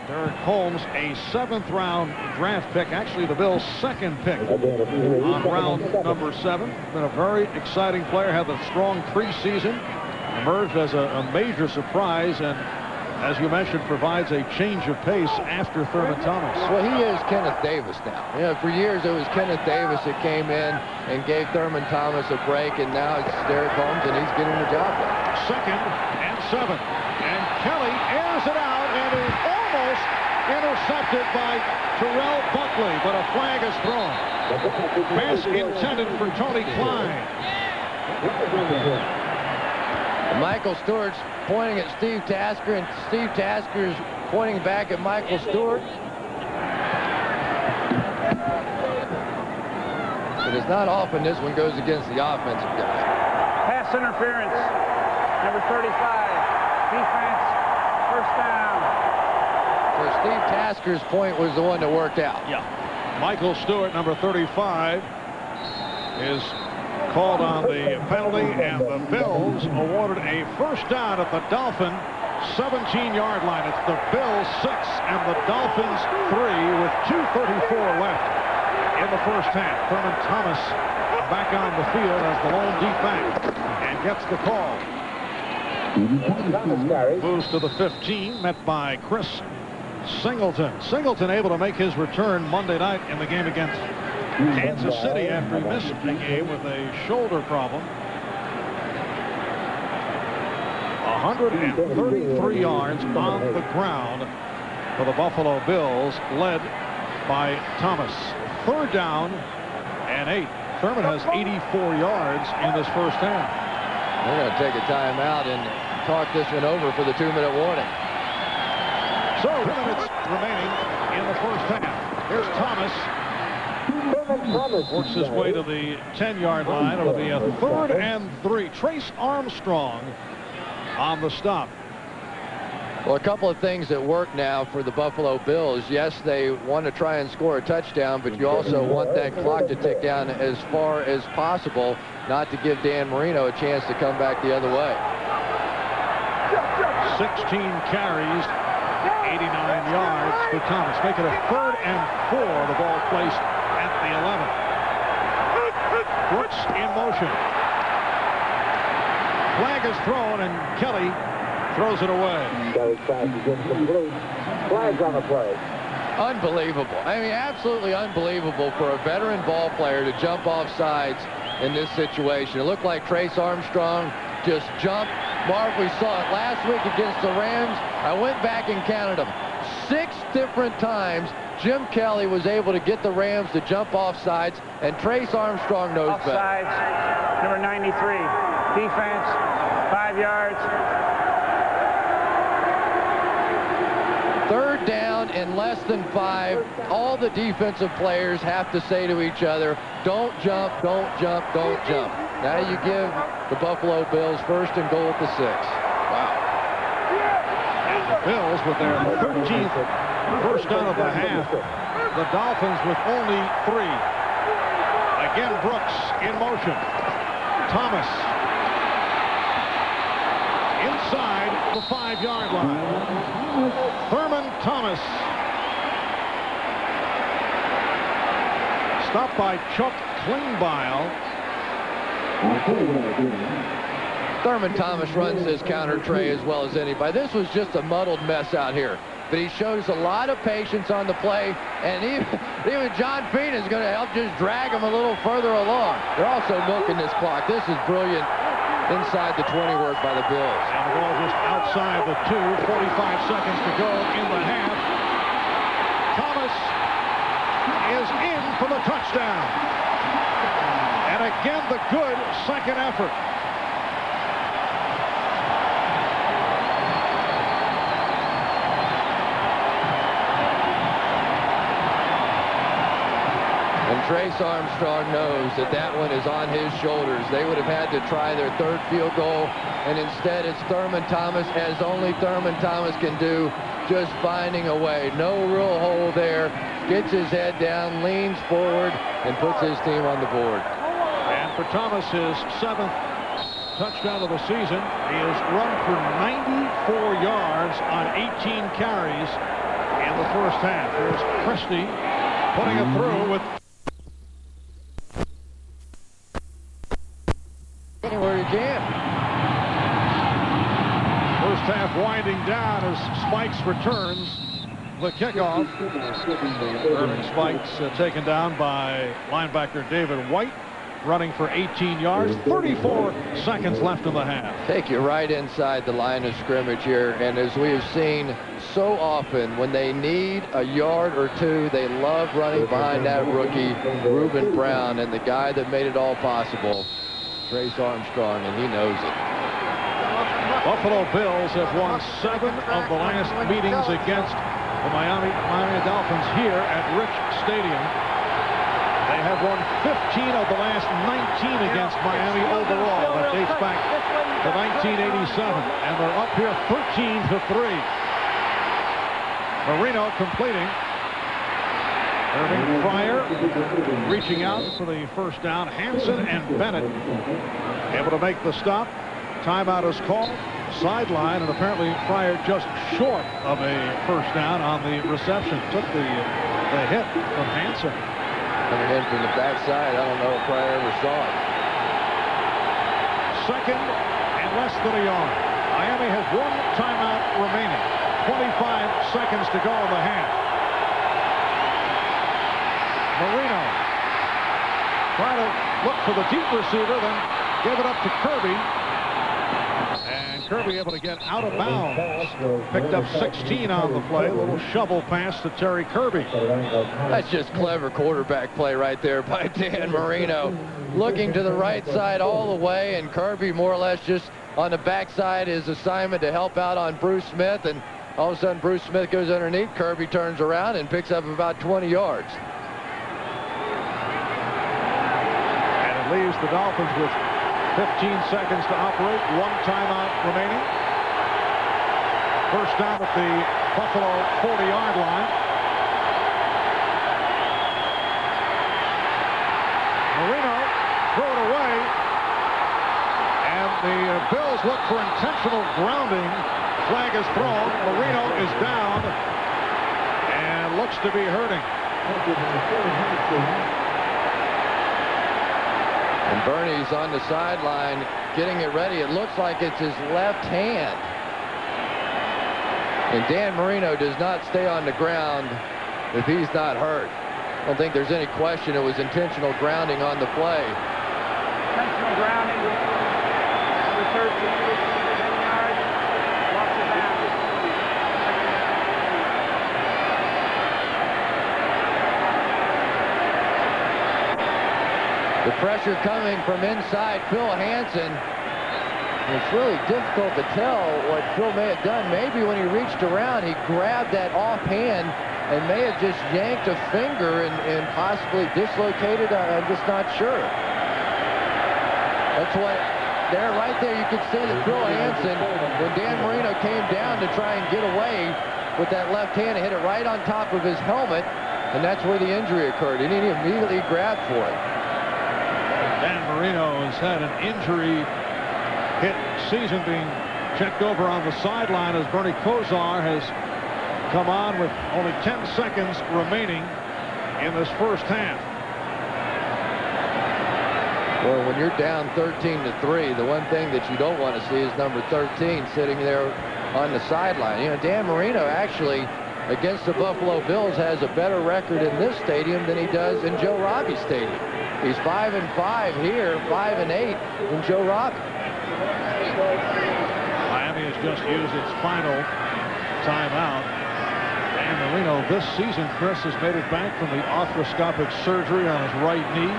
A: Derek Holmes, a 7th-round draft pick, actually the Bills' 2nd pick on round number 7. Been a very exciting player, had a strong preseason, emerged as a major surprise, and as you mentioned, provides a change of pace after Thurman Thomas.
B: Well, he is Kenneth Davis now. You know, for years it was Kenneth Davis that came in and gave Thurman Thomas a break, and now it's Derek Holmes, and he's getting the job done.
A: 2nd and 7. And Kelly airs it out and is almost intercepted by Terrell Buckley, but a flag is thrown. Pass intended for Tony Klein.
B: Michael Stewart's pointing at Steve Tasker, and Steve Tasker's pointing back at Michael Stewart. It is not often this one goes against the offensive guy.
D: Pass interference. Number 35. Defense. First down.
B: So Steve Tasker's point was the one that worked out.
A: Yeah. Michael Stewart, number 35, is called on the penalty, and the Bills awarded a first down at the Dolphin 17-yard line. It's the Bills 6 and the Dolphins 3 with 2:34 left in the first half. Thurman Thomas back on the field as the lone D-back and gets the call. Moves to the 15, met by Chris Singleton. Singleton able to make his return Monday night in the game against Kansas City after he missed the game with a shoulder problem. 133 yards on the ground for the Buffalo Bills, led by Thomas. 3rd down and 8. Thurman has 84 yards in this first half.
B: We're going to take a timeout and talk this one over for the 2-minute warning.
A: So 2 minutes remaining in the first half. Here's Thomas. Works his way to the 10-yard line. It'll be a 3rd and 3. Trace Armstrong on the stop.
B: Well, a couple of things that work now for the Buffalo Bills. Yes, they want to try and score a touchdown, but you also want that clock to tick down as far as possible, not to give Dan Marino a chance to come back the other way.
A: 16 carries, 89 yards for Thomas. Make it a 3rd and 4. The ball placed at the 11. Brooks in motion. Flag is thrown, and Kelly throws it away.
E: Flags on the play.
B: Unbelievable. I mean, absolutely unbelievable for a veteran ball player to jump off sides in this situation. It looked like Trace Armstrong just jumped. Marv, we saw it last week against the Rams. I went back and counted them. 6 different times Jim Kelly was able to get the Rams to jump off sides, and Trace Armstrong knows better.
D: Offsides. Number 93. Defense. 5 yards.
B: 3rd down and less than 5. All the defensive players have to say to each other, don't jump, don't jump, don't jump. Now you give the Buffalo Bills 1st and goal at the 6. Wow.
A: And the Bills with their 13th first down of the half. The Dolphins with only 3. Again, Brooks in motion. Thomas inside the 5-yard line. Thurman Thomas stopped by Chuck Klingbeil.
B: Thurman Thomas runs his counter tray as well as anybody. This was just a muddled mess out here. But he shows a lot of patience on the play, and even John Feene is going to help just drag him a little further along. They're also milking this clock. This is brilliant inside the 20 work by the Bills.
A: And the ball just outside the 2, 45 seconds to go in the half. Thomas is in for the touchdown. And again, the good second effort.
B: And Trace Armstrong knows that that one is on his shoulders. They would have had to try their 3rd field goal, and instead it's Thurman Thomas, as only Thurman Thomas can do, just finding a way. No real hole there. Gets his head down, leans forward, and puts his team on the board.
A: And for Thomas, his 7th touchdown of the season. He has run for 94 yards on 18 carries. in the first half. Here's Christie putting it through with
B: Anywhere you can.
A: first half winding down as Spikes returns the kickoff. Irving Spikes taken down by linebacker David White, running for 18 yards. 34 seconds left in the half.
B: Take you right inside the line of scrimmage here, and as we have seen so often, when they need a yard or two, they love running behind that rookie, Reuben Brown, and the guy that made it all possible, Trace Armstrong, and he knows it.
A: Buffalo Bills have won 7 of the last meetings against the Miami Dolphins here at Rich Stadium. They have won 15 of the last 19 against Miami overall. That dates back to 1987, and they're up here 13-3. Marino completing. Irving Fryer reaching out for the first down. Hansen and Bennett able to make the stop. Timeout is called. Sideline, and apparently Fryer just short of a first down on the reception. Took the hit from Hansen.
B: Coming in from the backside, I don't know if Fryer ever saw it.
A: Second and less than a yard. Miami has 1 timeout remaining. 25 seconds to go in the half. Marino trying to look for the deep receiver, then gave it up to Kirby. And Kirby able to get out of bounds. Picked up 16 on the play. A little shovel pass to Terry Kirby.
B: That's just clever quarterback play right there by Dan Marino. Looking to the right side all the way, and Kirby more or less just on the backside, his assignment to help out on Bruce Smith, and all of a sudden Bruce Smith goes underneath. Kirby turns around and picks up about 20 yards.
A: And it leaves the Dolphins with 15 seconds to operate. 1 timeout remaining. First down at the Buffalo 40-yard line. Marino threw it away. And the Bills look for intentional grounding. Flag is thrown. Marino is down and looks to be hurting.
B: And Bernie's on the sideline getting it ready. It looks like it's his left hand. And Dan Marino does not stay on the ground if he's not hurt. I don't think there's any question it was intentional grounding on the play.
D: Intentional grounding. Number 13, 10 yards. Lost it down.
B: The pressure coming from inside Phil Hansen. It's really difficult to tell what Phil may have done. Maybe when he reached around, he grabbed that offhand and may have just yanked a finger and possibly dislocated. I'm just not sure. That's what, there, right there, you could see that Phil Hansen, when Dan Marino came down to try and get away with that left hand, hit it right on top of his helmet, and that's where the injury occurred. And he immediately grabbed for it.
A: Dan Marino has had an injury hit season, being checked over on the sideline as Bernie Kosar has come on with only 10 seconds remaining in this first half.
B: Well, when you're down 13-3, the one thing that you don't want to see is number 13 sitting there on the sideline. You know, Dan Marino actually, against the Buffalo Bills, has a better record in this stadium than he does in Joe Robbie Stadium. He's 5-5 here, 5-8 in Joe Robbie.
A: Miami has just used its final timeout. Dan Marino this season, Chris, has made it back from the arthroscopic surgery on his right knee.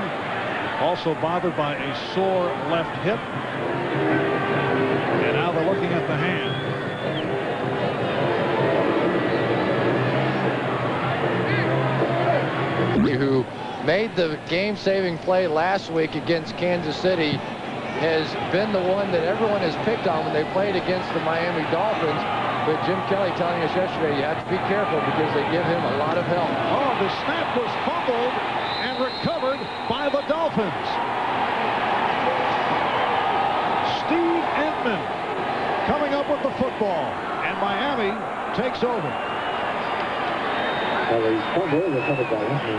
A: Also bothered by a sore left hip. And now they're looking at the hand.
B: Who made the game-saving play last week against Kansas City has been the one that everyone has picked on when they played against the Miami Dolphins. But Jim Kelly telling us yesterday, you have to be careful because they give him a lot of help.
A: Oh, the snap was fumbled and recovered by the Dolphins. Steve Entman coming up with the football, and Miami takes over.
E: Kelly's fumble recovered by Whitley.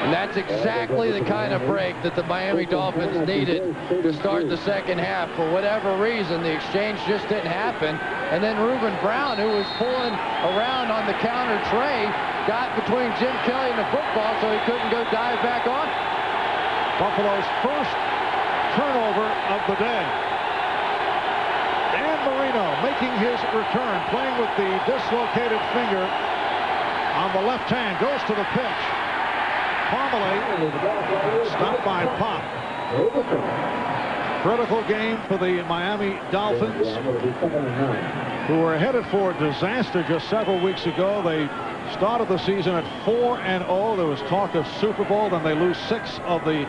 B: And that's exactly the kind of break that the Miami Dolphins needed to start the second half. For whatever reason, the exchange just didn't happen. And then Reuben Brown, who was pulling around on the counter tray, got between Jim Kelly and the football, so he couldn't go dive back on it.
A: Buffalo's first turnover of the day. Dan Marino making his return, playing with the dislocated finger on the left hand, goes to the pitch. Parmalee stopped by Pop. Critical game for the Miami Dolphins, who were headed for disaster just several weeks ago. They started the season at 4-0. There was talk of Super Bowl. Then they lose 6 of the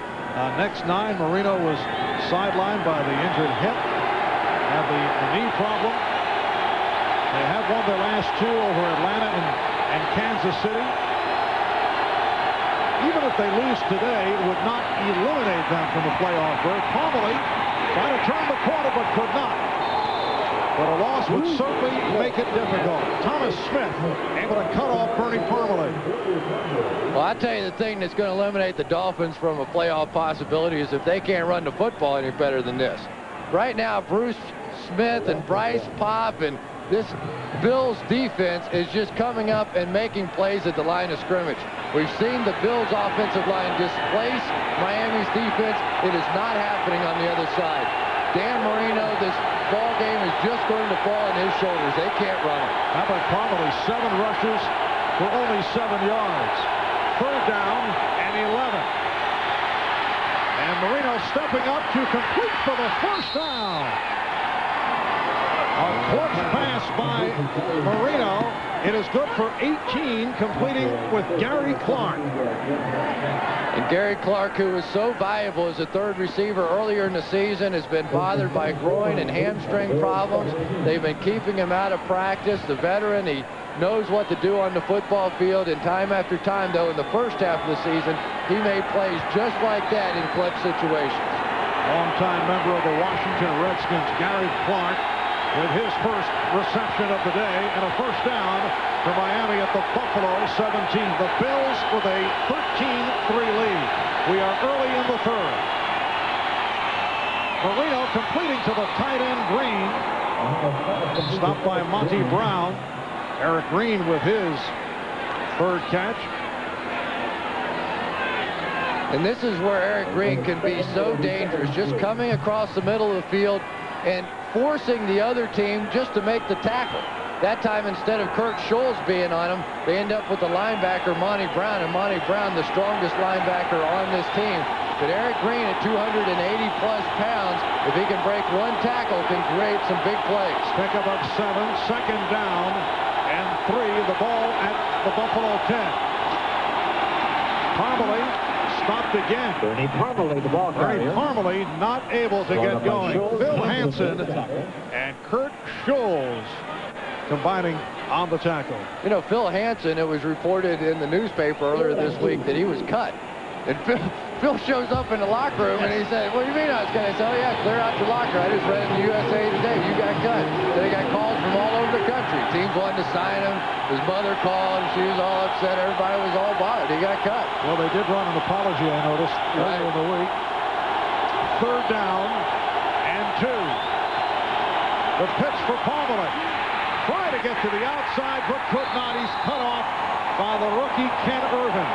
A: next 9. Marino was sidelined by the injured hip, had the knee problem. They have won their last 2 over Atlanta and Kansas City. Even if they lose today, it would not eliminate them from the playoff berth. Parmalee tried to turn the corner but could not. But a loss would certainly make it difficult. Thomas Smith able to cut off Bernie Parmalee.
B: Well, I tell you, the thing that's going to eliminate the Dolphins from a playoff possibility is if they can't run the football any better than this. Right now, Bruce Smith and Bryce Pop and this Bills defense is just coming up and making plays at the line of scrimmage. We've seen the Bills offensive line displace Miami's defense. It is not happening on the other side. Dan Marino, this ball game is just going to fall on his shoulders. They can't run it.
A: How about Parmalee? 7 rushes for only 7 yards. 3rd down and 11. And Marino stepping up to complete for the first down. A clutch pass by Marino. It is good for 18, completing with Gary Clark.
B: And Gary Clark, who was so valuable as a 3rd receiver earlier in the season, has been bothered by groin and hamstring problems. They've been keeping him out of practice. The veteran, he knows what to do on the football field, and time after time, though, in the first half of the season, he made plays just like that in clutch situations.
A: Longtime member of the Washington Redskins, Gary Clark, with his first reception of the day and a first down for Miami at the Buffalo 17. The Bills with a 13-3 lead. We are early in the 3rd. Marino completing to the tight end Green. Stopped by Monty Brown. Eric Green with his 3rd catch.
B: And this is where Eric Green can be so dangerous, just coming across the middle of the field and forcing the other team just to make the tackle. That time, instead of Kurt Scholes being on him, they end up with the linebacker, Monty Brown. And Monty Brown, the strongest linebacker on this team. But Eric Green, at 280-plus pounds, if he can break 1 tackle, can create some big plays.
A: Pickup of 7, 2nd down, and 3. The ball at the Buffalo 10. Parmalee stopped again.
E: Bernie Parmalee, the ball carrier.
A: Bernie Parmalee not able to get going. Phil Hansen and Kurt Scholes combining on the tackle.
B: You know, Phil Hansen, it was reported in the newspaper earlier this week that he was cut. And Phil shows up in the locker room and he said, "What do you mean I was cut?" I said, "Oh yeah, clear out your locker. I just read in the USA Today, you got cut." So they got calls from all over the country. Teams wanted to sign him. His mother called. She was all upset. Everybody was all bothered. He got cut.
A: Well, they did run an apology, I noticed, earlier in the week. 3rd down and 2. The pitch for Parmalee. Tried to get to the outside, but could not. He's cut off by the rookie Ken Irvin.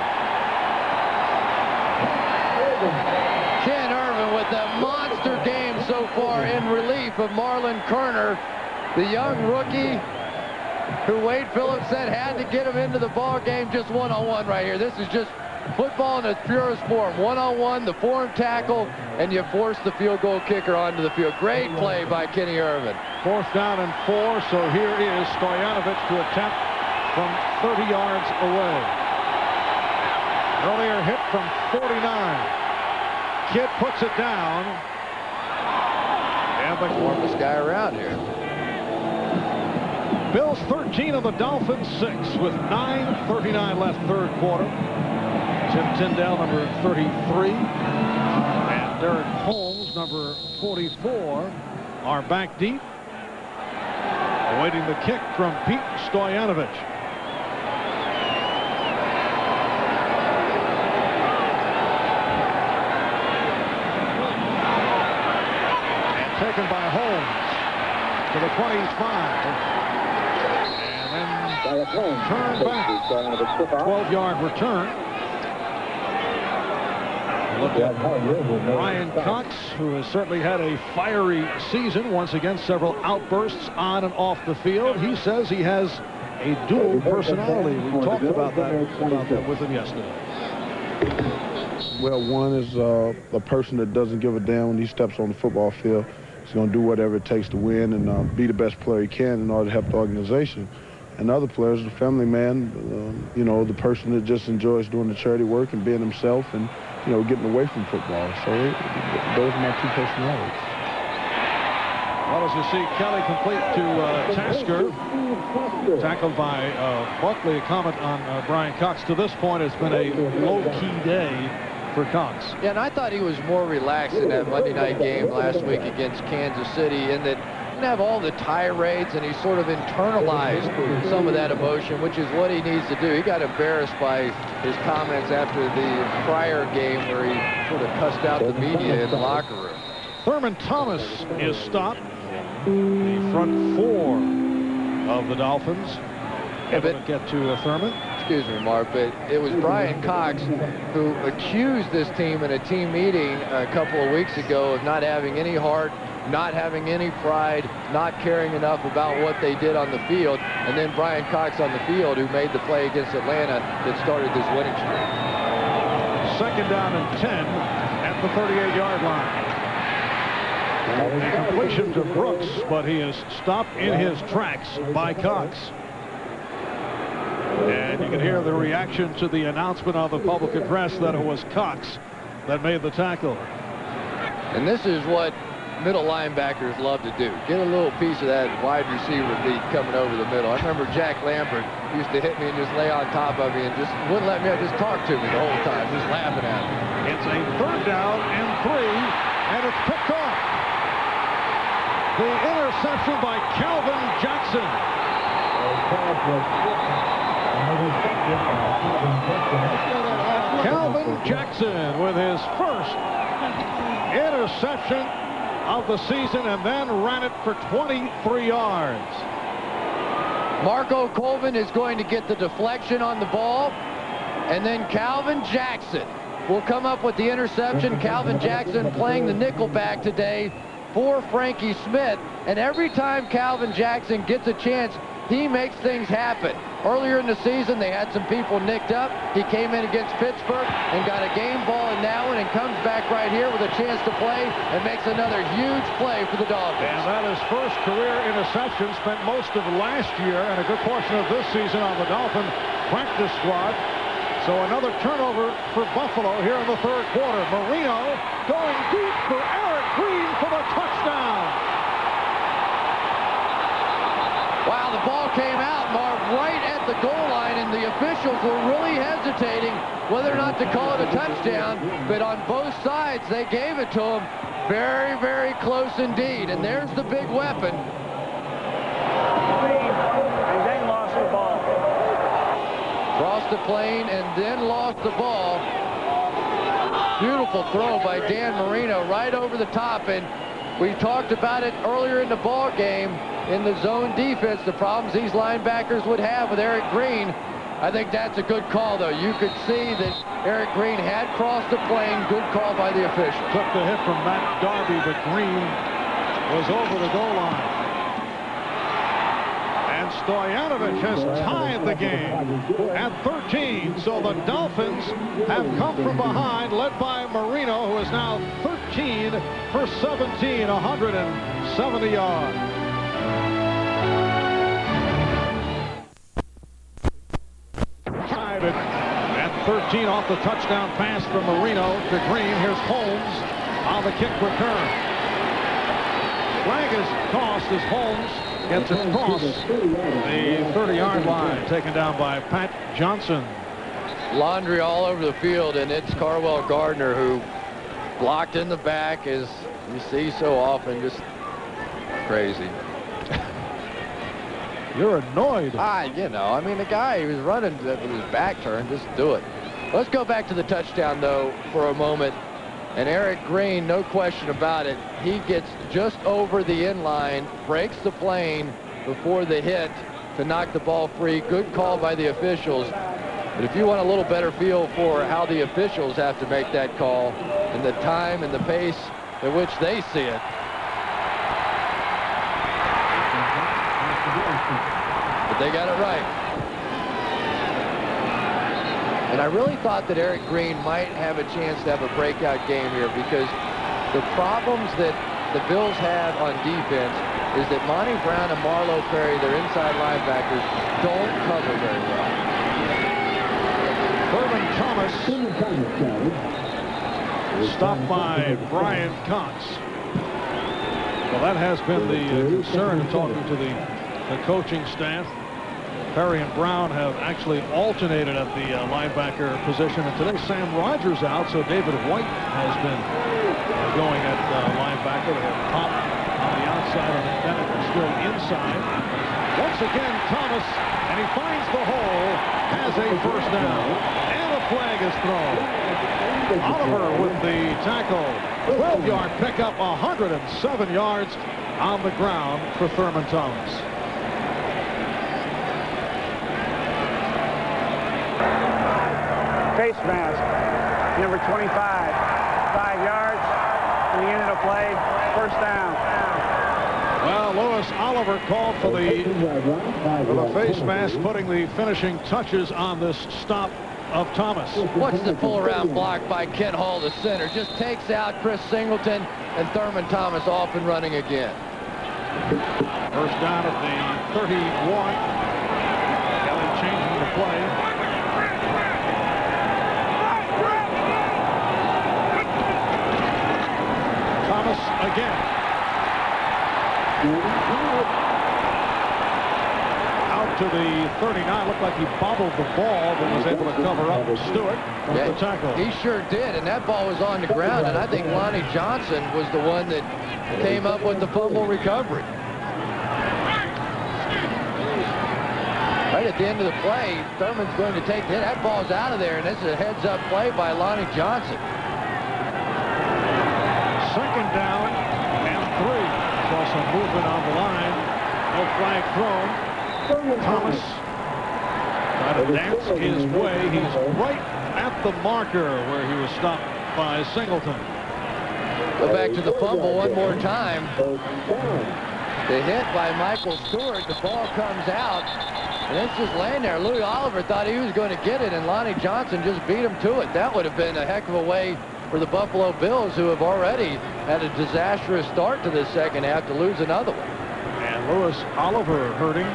B: Ken Irvin with a monster game so far in relief of Marlon Kerner, the young rookie who Wade Phillips said had to get him into the ball game just one-on-one right here. This is just football in its purest form. One-on-one, the form tackle, and you force the field goal kicker onto the field. Great play by Kenny Irvin.
A: 4th down and 4, so here is Stoyanovich to attempt from 30 yards away. Earlier hit from 49. Kidd puts it down. And the
B: Warmest guy around here.
A: Bills 13 of the Dolphins 6 with 9:39 left, 3rd quarter. Tim Tyndall, number 33, and Derek Holmes, number 44, are back deep, awaiting the kick from Pete Stoyanovich. taken by Holmes to the 25. And then turned back. 12-yard return. Look at Brian Cox, who has certainly had a fiery season. Once again, several outbursts on and off the field. He says he has a dual personality. We talked about that with him yesterday.
F: Well, one is a person that doesn't give a damn when he steps on the football field. He's going to do whatever it takes to win and be the best player he can in order to help the organization. And other players, the family man, you know, the person that just enjoys doing the charity work and being himself and, you know, getting away from football. So those are my two personalities.
A: Well, as you see, Kelly complete to Tasker. Tackled by Buckley. A comment on Brian Cox. To this point, it's been a low-key day for Cox.
B: Yeah, and I thought he was more relaxed in that Monday night game last week against Kansas City, in that he didn't have all the tirades, and he sort of internalized some of that emotion, which is what he needs to do. He got embarrassed by his comments after the prior game where he sort of cussed out the media in the locker room.
A: Thurman Thomas is stopped. The front four of the Dolphins able to get to Thurman.
B: Excuse me, Mark, but it was Brian Cox who accused this team in a team meeting a couple of weeks ago of not having any heart, not having any pride, not caring enough about what they did on the field. And then Brian Cox on the field, who made the play against Atlanta that started this winning streak.
A: 2nd down and 10 at the 38-yard line. A completion to Brooks, but he is stopped in his tracks by Cox. And you can hear the reaction to the announcement of the public address that it was Cox that made the tackle.
B: And this is what middle linebackers love to do. Get a little piece of that wide receiver beat coming over the middle. I remember Jack Lambert used to hit me and just lay on top of me and just wouldn't let me just talk to me the whole time, just laughing at me.
A: It's a 3rd down and 3, and it's picked off. The interception by Calvin Jackson. Calvin Jackson with his first interception of the season, and then ran it for 23 yards.
B: Marco Colvin is going to get the deflection on the ball, and then Calvin Jackson will come up with the interception. Calvin Jackson playing the nickelback today for Frankie Smith, and every time Calvin Jackson gets a chance, he makes things happen. Earlier in the season, they had some people nicked up. He came in against Pittsburgh and got a game ball in that one, and comes back right here with a chance to play and makes another huge play for the Dolphins.
A: And that is first career interception. Spent most of last year and a good portion of this season on the Dolphin practice squad. So another turnover for Buffalo here in the 3rd quarter. Marino going deep for Eric Green for the touchdown.
B: Wow, the ball came out, Marv, right at the goal line, and the officials were really hesitating whether or not to call it a touchdown, but on both sides, they gave it to him. Very, very close indeed, and there's the big weapon.
D: And then lost the ball.
B: Crossed the plane and then lost the ball. Beautiful throw by Dan Marino right over the top, and we talked about it earlier in the ball game. In the zone defense, the problems these linebackers would have with Eric Green. I think that's a good call, though. You could see that Eric Green had crossed the plane. Good call by the official.
A: Took the hit from Matt Darby, but Green was over the goal line. And Stoyanovich has tied the game at 13. So the Dolphins have come from behind, led by Marino, who is now 13 for 17, 170 yards. At 13 off the touchdown pass from Marino to Green. Here's Holmes on the kick return. Flag is tossed as Holmes gets it across the 30-yard line, taken down by Pat Johnson.
B: Laundry all over the field, and it's Carwell Gardner who blocked in the back, as you see so often. Just crazy.
A: You're annoyed.
B: You know, I mean, the guy, he was running with his back turned. Just do it. Let's go back to the touchdown, though, for a moment. And Eric Green, no question about it, he gets just over the inline, breaks the plane before the hit to knock the ball free. Good call by the officials. But if you want a little better feel for how the officials have to make that call and the time and the pace at which they see it. But they got it right. And I really thought that Eric Green might have a chance to have a breakout game here, because the problems that the Bills have on defense is that Monty Brown and Marlo Perry, their inside linebackers, don't cover very well.
A: Thurman Thomas stopped by Brian Cox. Well, that has been the concern in talking to the coaching staff. Perry and Brown have actually alternated at the linebacker position, and today Sam Rogers out, so David White has been going at linebacker. They have Pop on the outside and Bennett still inside. Once again, Thomas, and he finds the hole, has a first down, and a flag is thrown. Oliver with the tackle, 12-yard pickup, 107 yards on the ground for Thurman Thomas.
D: Face mask, number 25, 5 yards, and the end of the play, first down.
A: Well, Lewis Oliver called for the face mask, putting the finishing touches on this stop of Thomas.
B: What's the pull-around block by Kent Hall, the center? Just takes out Chris Singleton, and Thurman Thomas off and running again.
A: First down at the 31. Kelly changing the play. Thomas again. Out to the 39. Looked like he bobbled the ball, but was able to cover up Stewart with the tackle.
B: He sure did, and that ball was on the ground, and I think Lonnie Johnson was the one that came up with the fumble recovery. Right at the end of the play, Thurman's going to take the hit. That ball's out of there, and this is a heads-up play by Lonnie Johnson.
A: Second down and 3. Saw some movement on the line. No flag thrown. Thomas trying to dance his way. He's right at the marker where he was stopped by Singleton.
B: Go back to the fumble one more time. The hit by Michael Stewart. The ball comes out, and it's just laying there. Louis Oliver thought he was going to get it, and Lonnie Johnson just beat him to it. That would have been a heck of a way for the Buffalo Bills, who have already had a disastrous start to this second half, to lose another one.
A: And Louis Oliver hurting.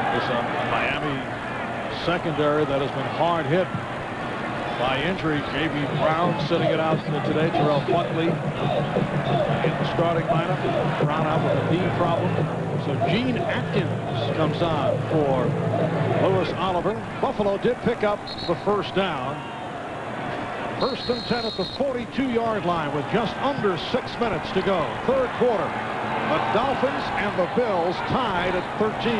A: It's a Miami secondary that has been hard hit by injury. J.B. Brown sitting it out today. Terrell Buckley in the starting lineup. Brown out with a knee problem. So Gene Atkins comes on for Louis Oliver. Buffalo did pick up the first down. First and 10 at the 42-yard line with just under 6 minutes to go. Third quarter. The Dolphins and the Bills tied at 13.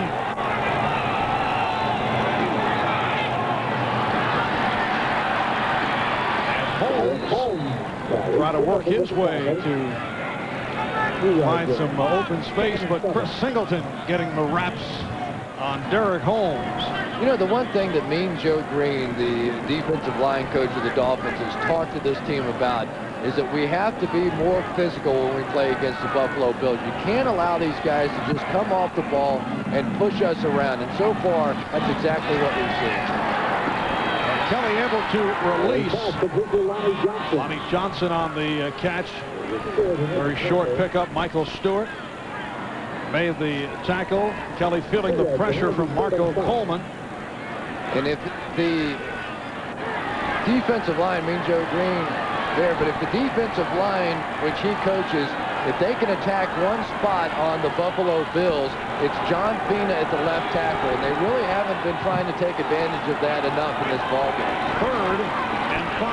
A: And Holmes try to work his way to find some open space, but Chris Singleton getting the wraps on Derek Holmes.
B: You know, the one thing that Mean Joe Green, the defensive line coach of the Dolphins, has talked to this team about is that we have to be more physical when we play against the Buffalo Bills. You can't allow these guys to just come off the ball and push us around. And so far, that's exactly what we've seen.
A: Kelly able to release Lonnie Johnson on the catch. Very short pickup. Michael Stewart made the tackle. Kelly feeling the pressure from Marco Coleman.
B: And if the defensive line, Mean Joe Green there, but if the defensive line, which he coaches, if they can attack one spot on the Buffalo Bills, it's John Fina at the left tackle, and they really haven't been trying to take advantage of that enough in this ballgame.
A: Third and 5.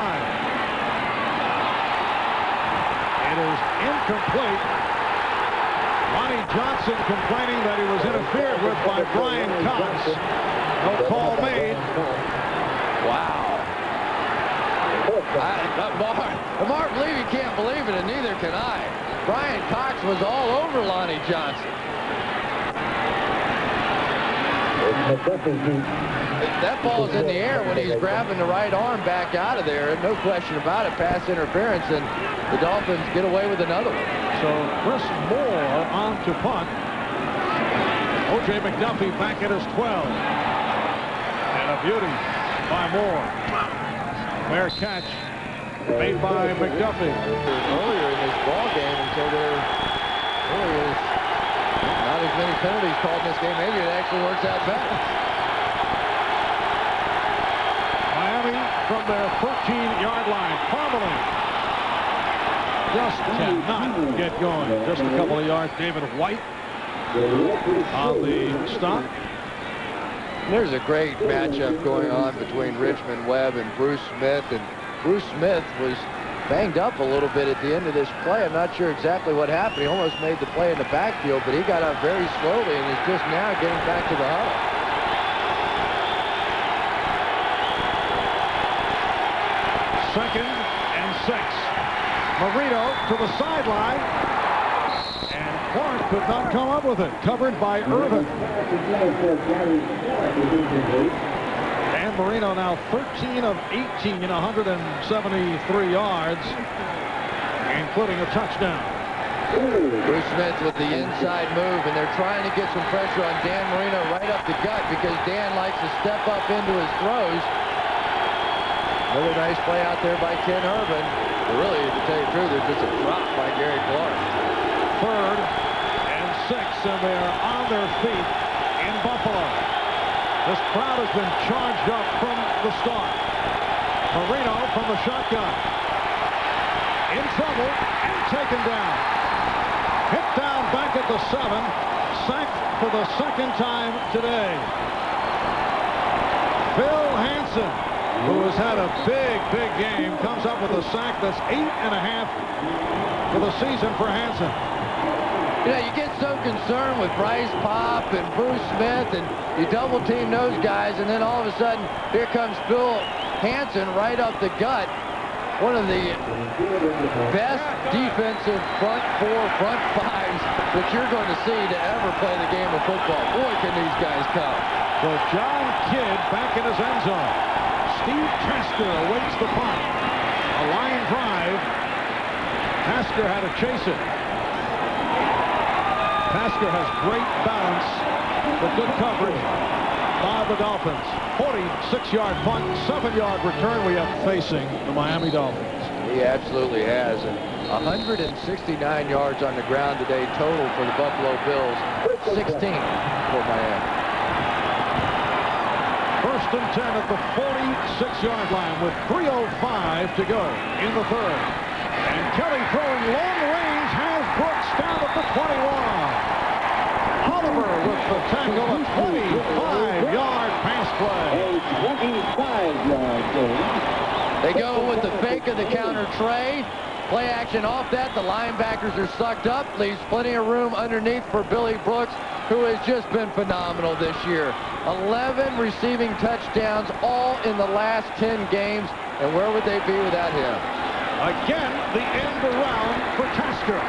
A: It is incomplete. Lonnie Johnson complaining that he was interfered with by Brian Cox. No call made.
B: Wow. Mark Levy can't believe it, and neither can I. Brian Cox was all over Lonnie Johnson. That ball's in the air when he's grabbing the right arm back out of there. No question about it. Pass interference, and the Dolphins get away with another one.
A: So Chris Moore on to punt. O.J. McDuffie back at his 12. And a beauty by Moore. Fair catch made by McDuffie.
B: Earlier in this ball game, until there really is not as many penalties called in this game. Maybe it actually works out better.
A: Miami from their 13-yard line. Parmalee just cannot get going. Just a couple of yards. David White on the stop.
B: There's a great matchup going on between Richmond Webb and Bruce Smith. And Bruce Smith was banged up a little bit at the end of this play. I'm not sure exactly what happened. He almost made the play in the backfield, but he got up very slowly and is just now getting back to the huddle.
A: Second and 6. Marino to the sideline. And Clark could not come up with it. Covered by Irvin. Dan Marino now 13 of 18, 173 yards, including a touchdown.
B: Bruce Smith with the inside move, and they're trying to get some pressure on Dan Marino right up the gut because Dan likes to step up into his throws. Another nice play out there by Ken Irvin. But really, to tell you the truth, there's just a drop by Gary Clark.
A: Third and 6, and they are on their feet in Buffalo. This crowd has been charged up from the start. Marino from the shotgun. In trouble and taken down. Hit down back at the 7. Sacked for the second time today. Phil Hansen, who has had a big game, comes up with a sack that's 8.5 for the season for Hansen.
B: You know, you get so concerned with Bryce Pop and Bruce Smith, and you double team those guys, and then all of a sudden, here comes Phil Hansen right up the gut. One of the best defensive front 4, front 5s that you're going to see to ever play the game of football. Boy, can these guys come.
A: So John Kidd back in his end zone. Steve Tasker awaits the punt. A line drive. Tasker had to chase it. Tasker has great balance, but good coverage by the Dolphins. 46-yard punt, 7-yard return we have facing the Miami Dolphins.
B: He absolutely has. And 169 yards on the ground today total for the Buffalo Bills. 16 for Miami.
A: First and 10 at the 46-yard line with 3:05 to go in the third. And Kelly throwing long range has Brooks down at the 21. Oliver with the tackle, a 25-yard pass play.
E: A 25-yard game.
B: They go with the fake of the counter tray. Play action off that. The linebackers are sucked up. Leaves plenty of room underneath for Billy Brooks, who has just been phenomenal this year. 11 receiving touchdowns, all in the last 10 games. And where would they be without him?
A: Again, the end around for Tasker.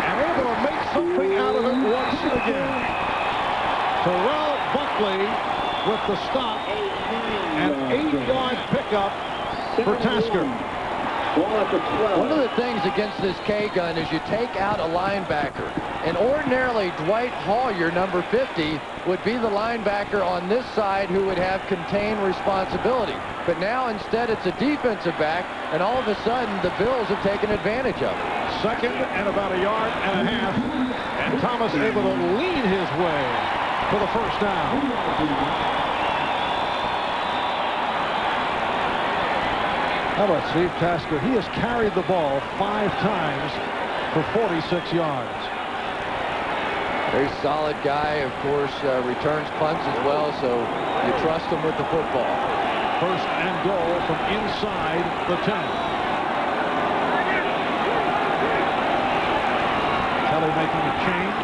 A: And able to make something out of it once again. Terrell Buckley with the stop. An 8-yard pickup for Tasker.
B: One of the things against this K-gun is you take out a linebacker. And ordinarily, Dwight Hollier, number 50, would be the linebacker on this side who would have contained responsibility. But now, instead, it's a defensive back, and all of a sudden, the Bills have taken advantage of it.
A: Second and about 1.5 yards, and Thomas able to lead his way for the first down. How about Steve Tasker? He has carried the ball 5 times for 46 yards.
B: Very solid guy, of course, returns punts as well, so you trust him with the football.
A: First and goal from inside the 10. Kelly making a change.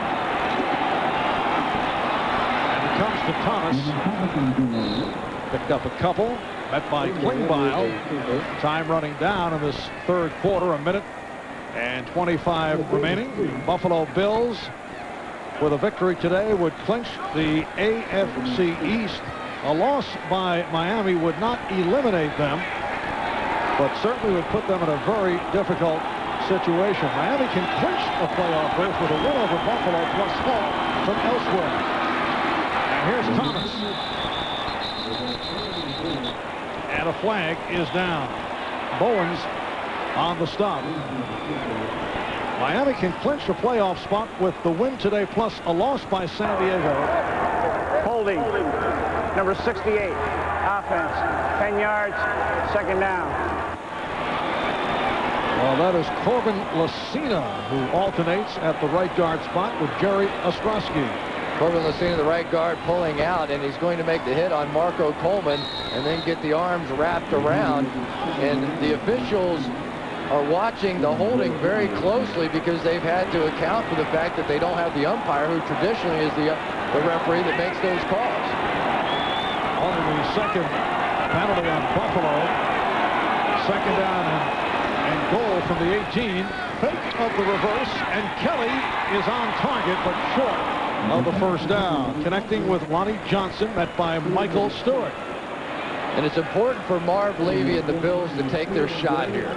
A: And it comes to Thomas. Picked up a couple. met by Klingbeil. Time running down in this third quarter, 1:25 remaining. Buffalo Bills with a victory today would clinch the AFC East. A loss by Miami would not eliminate them, but certainly would put them in a very difficult situation. Miami can clinch a playoff berth with a win over Buffalo plus Hall from elsewhere. And here's Thomas. And a flag is down. Bowens on the stop. Miami can clinch a playoff spot with the win today plus a loss by San Diego.
D: Holding. Number 68. Offense. 10 yards. Second down.
A: Well, that is Corbin Lucina, who alternates at the right guard spot with Jerry Ostrowski.
B: Corbin Lucina, the right guard, pulling out, and he's going to make the hit on Marco Coleman and then get the arms wrapped around. And the officials are watching the holding very closely because they've had to account for the fact that they don't have the umpire, who traditionally is the referee that makes those calls.
A: On the second penalty on Buffalo. Second down and goal from the 18. Fake of the reverse, and Kelly is on target but short of the first down. Connecting with Lonnie Johnson, met by Michael Stewart.
B: And it's important for Marv Levy and the Bills to take their shot here.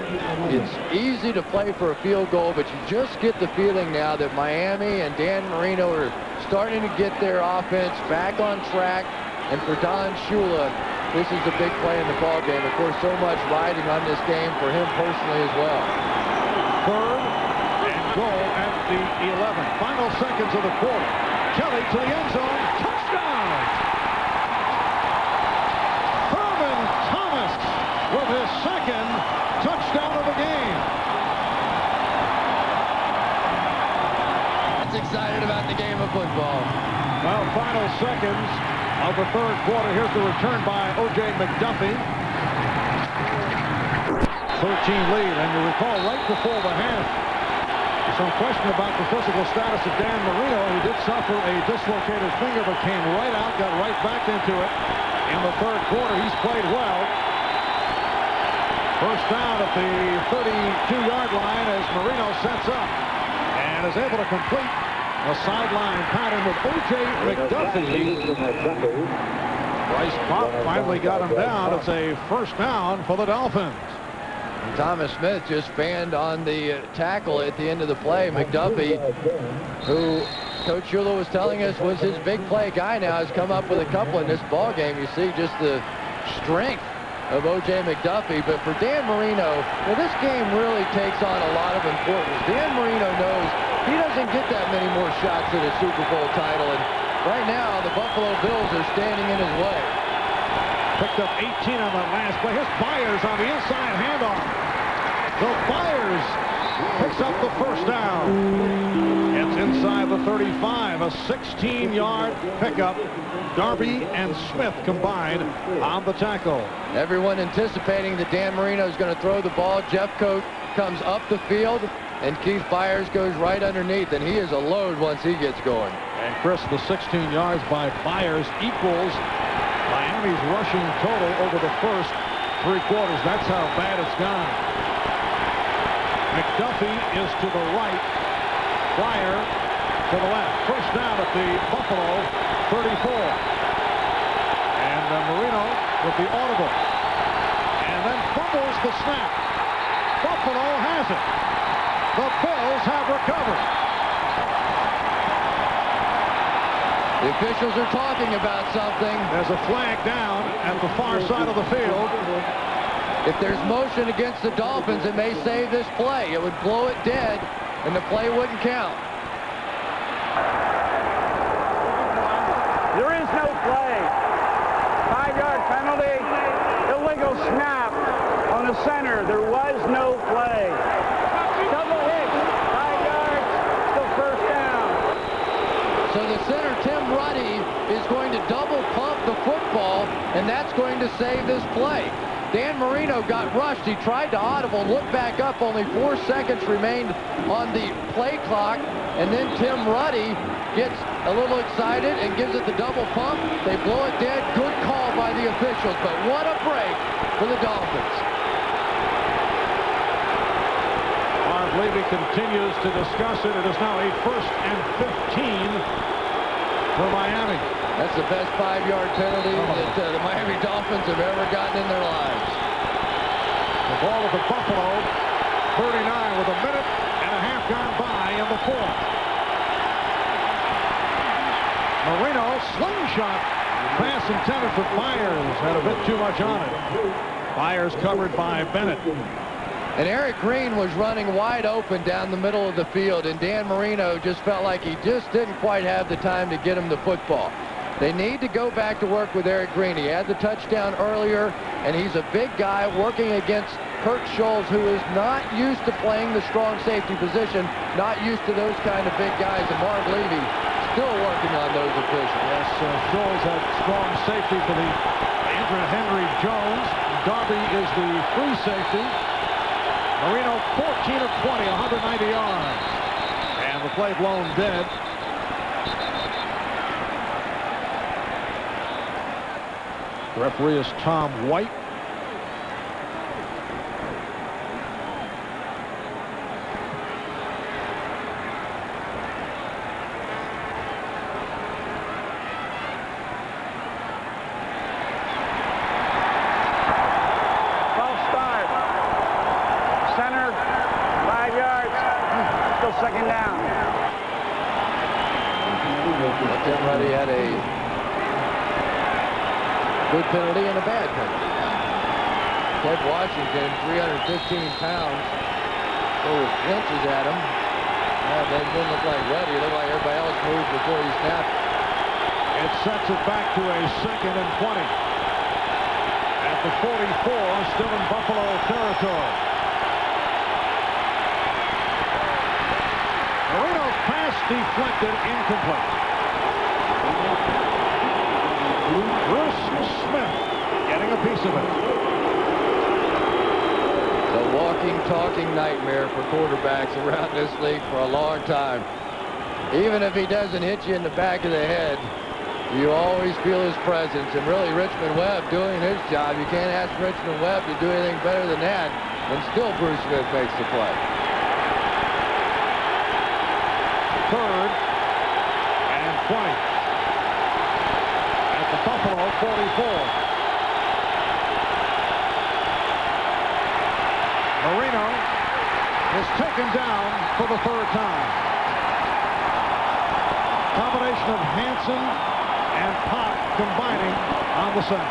B: It's easy to play for a field goal, but you just get the feeling now that Miami and Dan Marino are starting to get their offense back on track. And for Don Shula, this is a big play in the ball game. Of course, so much riding on this game for him personally as well.
A: Third and goal at the 11. Final seconds of the quarter. Kelly to the end zone. Touchdown! Thurman Thomas with his second touchdown of the game.
B: That's excited about the game of football.
A: Well, final seconds of the third quarter. Here's the return by O.J. McDuffie. 13 lead, and you recall right before the half, some question about the physical status of Dan Marino. He did suffer a dislocated finger, but came right out, got right back into it. In the third quarter, he's played well. First down at the 32-yard line as Marino sets up and is able to complete a sideline pattern with O.J. McDuffie. Bryce Pop finally got him down. It's a first down for the Dolphins.
B: And Thomas Smith just fanned on the tackle at the end of the play. McDuffie, who Coach Shula was telling us was his big play guy now, has come up with a couple in this ball game. You see just the strength of O.J. McDuffie. But for Dan Marino, well, this game really takes on a lot of importance. Dan Marino knows he doesn't get that many more shots at a Super Bowl title. And right now, the Buffalo Bills are standing in his way.
A: Picked up 18 on that last play. Here's Byers on the inside handoff. So Byers picks up the first down. It's inside the 35. A 16-yard pickup. Darby and Smith combined on the tackle.
B: Everyone anticipating that Dan Marino is going to throw the ball. Jeff Coat comes up the field, and Keith Byers goes right underneath, and he is a load once he gets going.
A: And Chris, the 16 yards by Byers equals Miami's rushing total over the first three quarters. That's how bad it's gone. McDuffie is to the right. Fryer to the left. First down at the Buffalo 34. And Marino with the audible. And then fumbles the snap. Buffalo has it. The Bills have recovered.
B: The officials are talking about something.
A: There's a flag down at the far side of the field.
B: If there's motion against the Dolphins, it may save this play. It would blow it dead, and the play wouldn't count.
D: There is no play. 5-yard penalty. Illegal snap on the center. There was no play. Double hit. 5 yards. Still first down.
B: So the center, Tim Ruddy, is going to double pump the football, and that's going to save this play. Dan Marino got rushed. He tried to audible, looked back up. Only 4 seconds remained on the play clock. And then Tim Ruddy gets a little excited and gives it the double pump. They blow it dead. Good call by the officials. But what a break for the Dolphins.
A: Marv Levy continues to discuss it. It is now a 1st and 15 for Miami.
B: That's the best 5-yard penalty that the Miami Dolphins have ever gotten in their lives.
A: The ball at the Buffalo 39 with a minute and a half gone by in the 4th. Marino, slingshot. Pass intended for Byers. Had a bit too much on it. Byers covered by Bennett.
B: And Eric Green was running wide open down the middle of the field, and Dan Marino just felt like he just didn't quite have the time to get him the football. They need to go back to work with Eric Green. He had the touchdown earlier, and he's a big guy working against Kurt Scholes, who is not used to playing the strong safety position, not used to those kind of big guys. And Marv Levy still working on those officials.
A: Yes, Scholes had strong safety for the Andrew Henry Jones. Darby is the free safety. Marino 14 of 20, 190 yards. And the play blown dead. The referee is Tom White.
D: Second down.
B: Tim Ruddy had a good penalty and a bad penalty. Ted Washington, 315 pounds, sort of flinches at him. That didn't look like Ruddy. It looked like everybody else moved before he snapped.
A: It sets it back to a 2nd and 20. At the 44, still in Buffalo territory. Marino's pass deflected, incomplete. Bruce Smith getting a piece of it.
B: The walking, talking nightmare for quarterbacks around this league for a long time. Even if he doesn't hit you in the back of the head, you always feel his presence. And really, Richmond Webb doing his job. You can't ask Richmond Webb to do anything better than that. And still Bruce Smith makes the play.
A: 3rd and 20 at the Buffalo 44. Marino is taken down for the 3rd time. Combination of Hansen and Pop combining on the sack.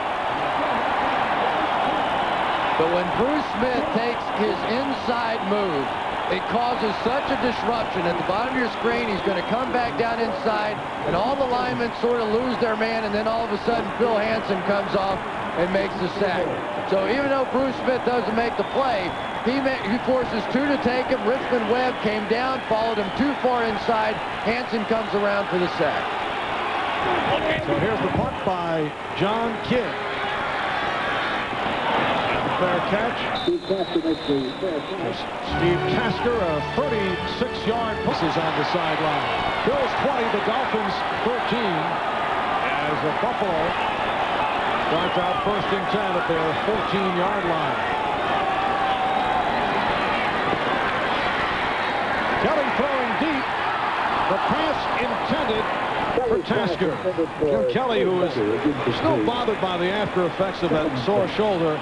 B: But when Bruce Smith takes his inside move, it causes such a disruption. At the bottom of your screen, he's going to come back down inside, and all the linemen sort of lose their man, and then all of a sudden, Phil Hansen comes off and makes the sack. So even though Bruce Smith doesn't make the play, he forces 2 to take him. Richmond Webb came down, followed him too far inside. Hansen comes around for the sack.
A: So here's the punt by John Kidd. Fair catch. Steve Tasker, a 36-yard push is on the sideline. Bills 20, the Dolphins 13. As the Buffalo starts out 1st and 10 at their 14-yard line. Kelly throwing deep. The pass intended for Tasker. Jim Kelly, who is still bothered by the after effects of that sore shoulder,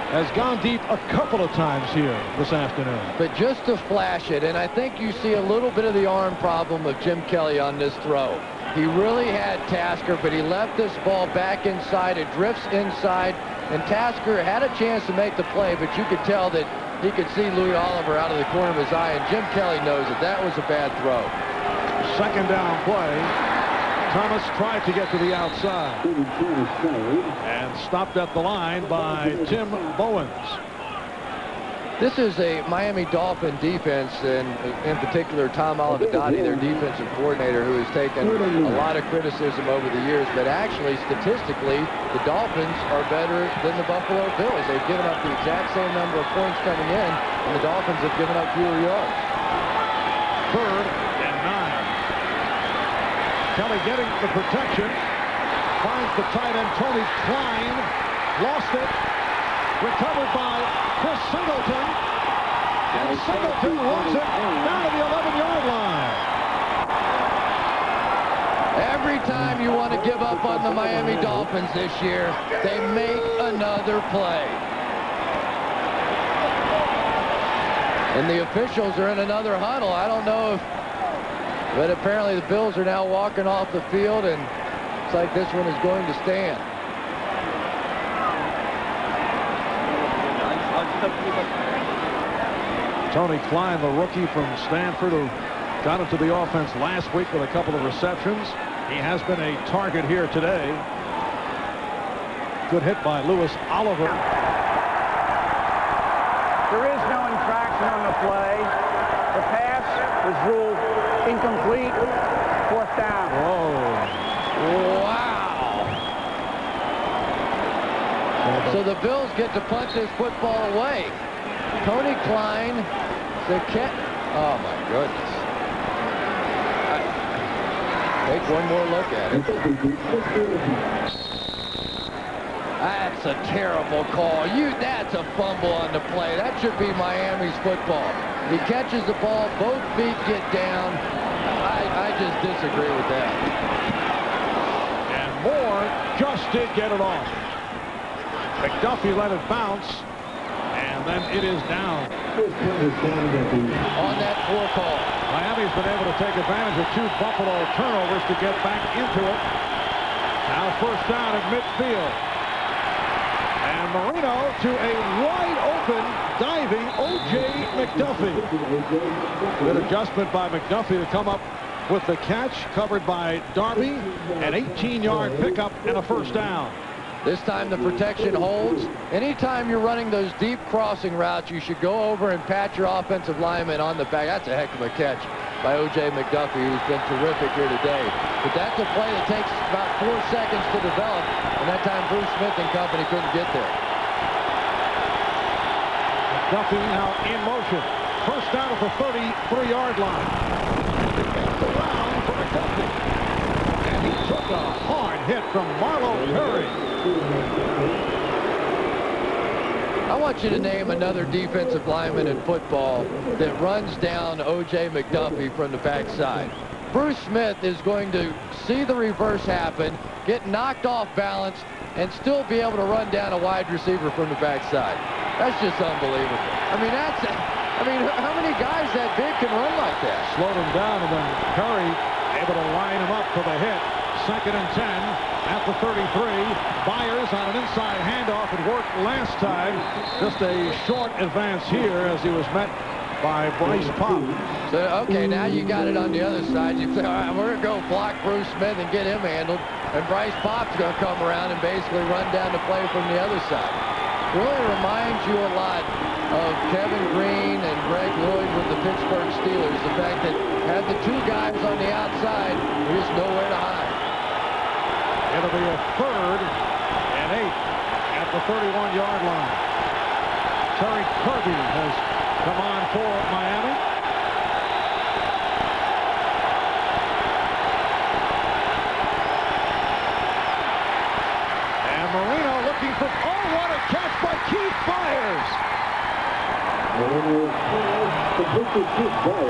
A: has gone deep a couple of times here this afternoon.
B: But just to flash it, and I think you see a little bit of the arm problem of Jim Kelly on this throw. He really had Tasker, but he left this ball back inside. It drifts inside, and Tasker had a chance to make the play, but you could tell that he could see Louis Oliver out of the corner of his eye, and Jim Kelly knows that that was a bad throw.
A: 2nd down play. Thomas tried to get to the outside and stopped at the line by Tim Bowens.
B: This is a Miami Dolphin defense, and in particular Tom Olivadotti, their defensive coordinator, who has taken a lot of criticism over the years. But actually, statistically, the Dolphins are better than the Buffalo Bills. They've given up the exact same number of points coming in, and the Dolphins have given up fewer yards.
A: 3rd and 9. Kelly getting the protection. Finds the tight end, Tony Klein. Lost it. Recovered by Chris Singleton. And Singleton runs it down to the 11-yard line.
B: Every time you want to give up on the Miami Dolphins this year, they make another play. And the officials are in another huddle. I don't know if, but apparently the Bills are now walking off the field, and it's like this one is going to stand.
A: Tony Klein, the rookie from Stanford, who got into the offense last week with a couple of receptions. He has been a target here today. Good hit by Lewis Oliver.
D: There is no infraction on the play. The pass was ruled incomplete. 4th down.
A: Whoa.
B: Wow. So the Bills get to punt this football away. Tony Klein, the catch. Oh, my goodness. Take one more look at it. That's a terrible call. That's a fumble on the play. That should be Miami's football. He catches the ball, both feet get down. I just disagree with that.
A: And Moore just did get it off. McDuffie let it bounce, and then it is down.
B: On that 4 call.
A: Miami's been able to take advantage of 2 Buffalo turnovers to get back into it. Now 1st down at midfield. And Marino to a wide-open, diving O.J. McDuffie. Good adjustment by McDuffie to come up with the catch, covered by Darby. An 18-yard pickup and a 1st down.
B: This time the protection holds. Anytime you're running those deep crossing routes, you should go over and pat your offensive lineman on the back. That's a heck of a catch by O.J. McDuffie, who's been terrific here today. But that's a play that takes about 4 seconds to develop, and that time Bruce Smith and company couldn't get there.
A: McDuffie now in motion. 1st down at the 33-yard line. Around for McDuffie. And he took a hard hit from Marlo Perry.
B: I want you to name another defensive lineman in football that runs down O.J. McDuffie from the backside. Bruce Smith is going to see the reverse happen, get knocked off balance, and still be able to run down a wide receiver from the backside. That's just unbelievable. I mean, how many guys that big can run like that?
A: Slowed him down, and then Curry able to line him up for the hit. 2nd and 10 at the 33. Byers on an inside handoff. It worked last time. Just a short advance here as he was met by Bryce Pop.
B: So, okay, now you got it on the other side. You say, all right, we're going to go block Bruce Smith and get him handled. And Bryce Pop's going to come around and basically run down the play from the other side. Really reminds you a lot of Kevin Green and Greg Lloyd with the Pittsburgh Steelers. The fact that had the 2 guys on the outside, there's just nowhere to hide.
A: It'll be a 3rd and 8 at the 31-yard line. Terry Kirby has come on for Miami. And Marino looking for, oh, what a catch by Keith Byers.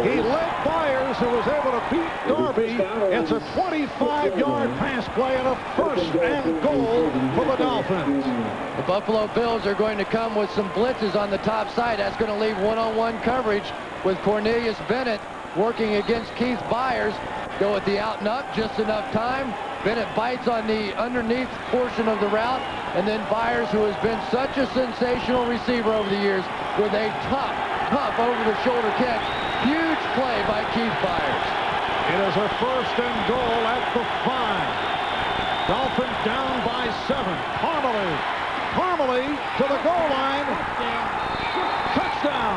A: He led Byers, who was able to beat Darby. It's a 25-yard pass play and a 1st and goal for the Dolphins.
B: The Buffalo Bills are going to come with some blitzes on the top side. That's going to leave one-on-one coverage with Cornelius Bennett working against Keith Byers. Go with the out and up, just enough time. Bennett bites on the underneath portion of the route, and then Byers, who has been such a sensational receiver over the years, with a tough over-the-shoulder catch. Huge play by Keith Byers.
A: It is a 1st and goal at the 5. Dolphins down by 7. Parmalee to the goal line. Touchdown.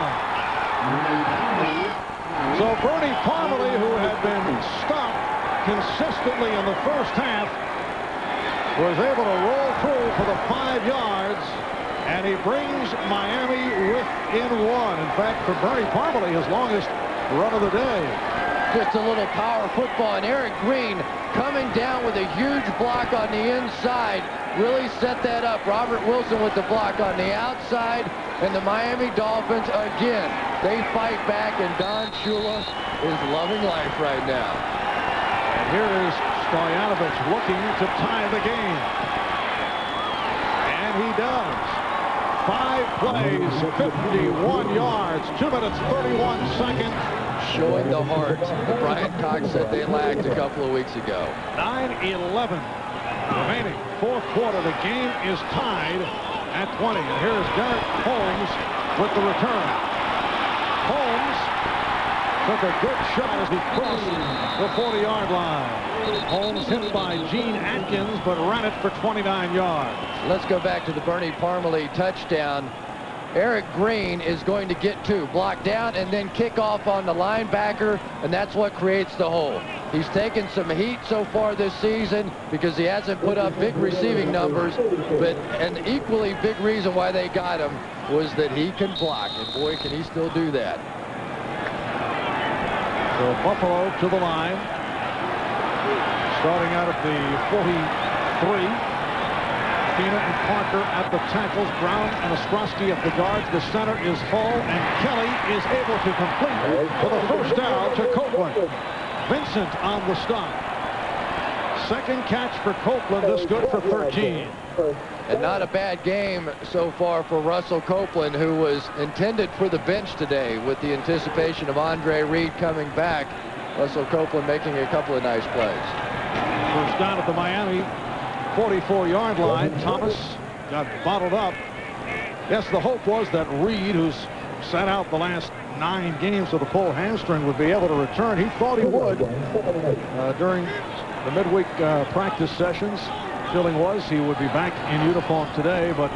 A: So Bernie Parmalee, who had been stopped consistently in the first half, was able to roll through for the 5 yards, and he brings Miami within 1. In fact, for Bernie Parmalee, his longest run of the day.
B: Just a little power football, and Eric Green coming down with a huge block on the inside really set that up. Robert Wilson with the block on the outside, and the Miami Dolphins again, they fight back, and Don Shula is loving life right now.
A: And here is Stoyanovich looking to tie the game, and he does. 5 plays, 51 yards, 2 minutes, 31 seconds.
B: Showing the heart that Brian Cox said they lacked a couple of weeks ago.
A: 9:11 remaining. 4th quarter. The game is tied at 20. And here is Derek Holmes with the return. Holmes took a good shot as he crossed the 40-yard line. Holmes hit by Gene Atkins, but ran it for 29 yards.
B: Let's go back to the Bernie Parmalee touchdown. Eric Green is going to get 2, block down and then kick off on the linebacker, and that's what creates the hole. He's taken some heat so far this season because he hasn't put up big receiving numbers, but an equally big reason why they got him was that he can block, and boy, can he still do that.
A: So Buffalo to the line, starting out at the 43. Fina and Parker at the tackles, Brown and Ostrowski at the guards. The center is Hull, and Kelly is able to complete for the first down to Copeland. Vincent on the stop. Second catch for Copeland, this good for 13.
B: And not a bad game so far for Russell Copeland, who was intended for the bench today with the anticipation of Andre Reed coming back. Russell Copeland making a couple of nice plays.
A: First down at the Miami 44-yard line. Thomas got bottled up. Yes, the hope was that Reed, who's sat out the last 9 games with a pulled hamstring, would be able to return. He thought he would during the midweek practice sessions. Feeling was he would be back in uniform today, but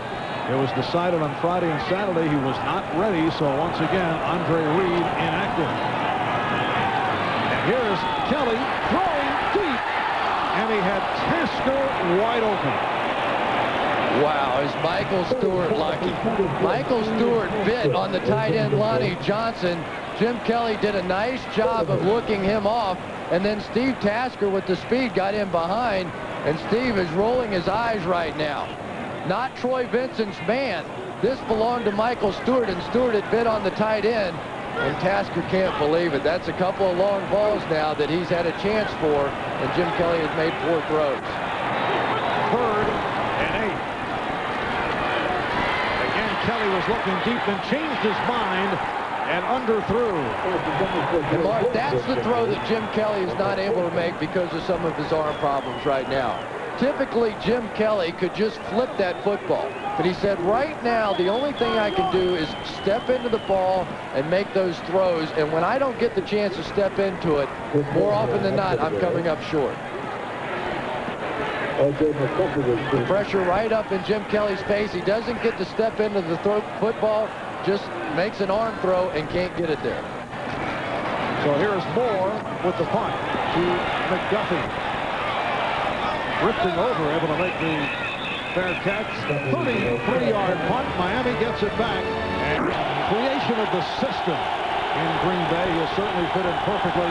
A: it was decided on Friday and Saturday he was not ready. So once again, Andre Reed inactive. And here's Kelly throwing deep. And he had Tasker wide open.
B: Wow, is Michael Stewart lucky? Michael Stewart bit on the tight end Lonnie Johnson. Jim Kelly did a nice job of looking him off, and then Steve Tasker with the speed got in behind, and Steve is rolling his eyes right now. Not Troy Vincent's man. This belonged to Michael Stewart, and Stewart had bit on the tight end. And Tasker can't believe it. That's a couple of long balls now that he's had a chance for, and Jim Kelly has made 4 throws.
A: 3rd and 8. Again, Kelly was looking deep and changed his mind and underthrew.
B: And Mark, that's the throw that Jim Kelly is not able to make because of some of his arm problems right now. Typically, Jim Kelly could just flip that football. But he said, right now, the only thing I can do is step into the ball and make those throws. And when I don't get the chance to step into it, more often than not, I'm coming up short. The pressure right up in Jim Kelly's face. He doesn't get to step into the football, just makes an arm throw and can't get it there.
A: So here's Moore with the punt to McDuffie. Drifting over, able to make the fair catch. 33-yard punt. Miami gets it back. And creation of the system in Green Bay. He'll certainly fit in perfectly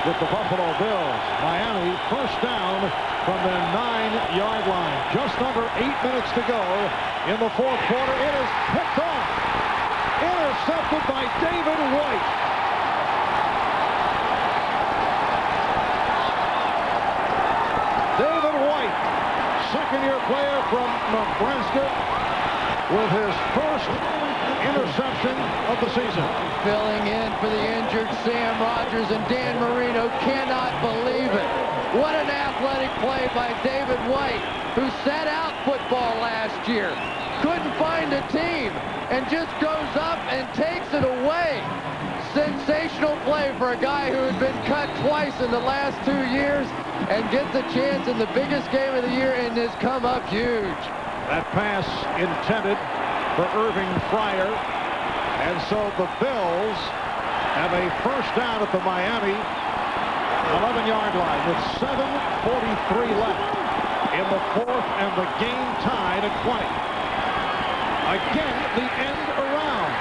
A: with the Buffalo Bills. Miami first down from the 9-yard line. Just under 8 minutes to go in the 4th quarter. It is picked off. Intercepted by David White. Second-year player from Nebraska with his first interception of the season.
B: Filling in for the injured Sam Rogers, and Dan Marino cannot believe it. What an athletic play by David White, who sat out football last year. Couldn't find a team and just goes up and takes it away. Sensational play for a guy who had been cut twice in the last 2 years and gets a chance in the biggest game of the year and has come up huge.
A: That pass intended for Irving Fryer. And so the Bills have a first down at the Miami 11-yard line with 7:43 left in the fourth, and the game tied at 20. Again, the end around.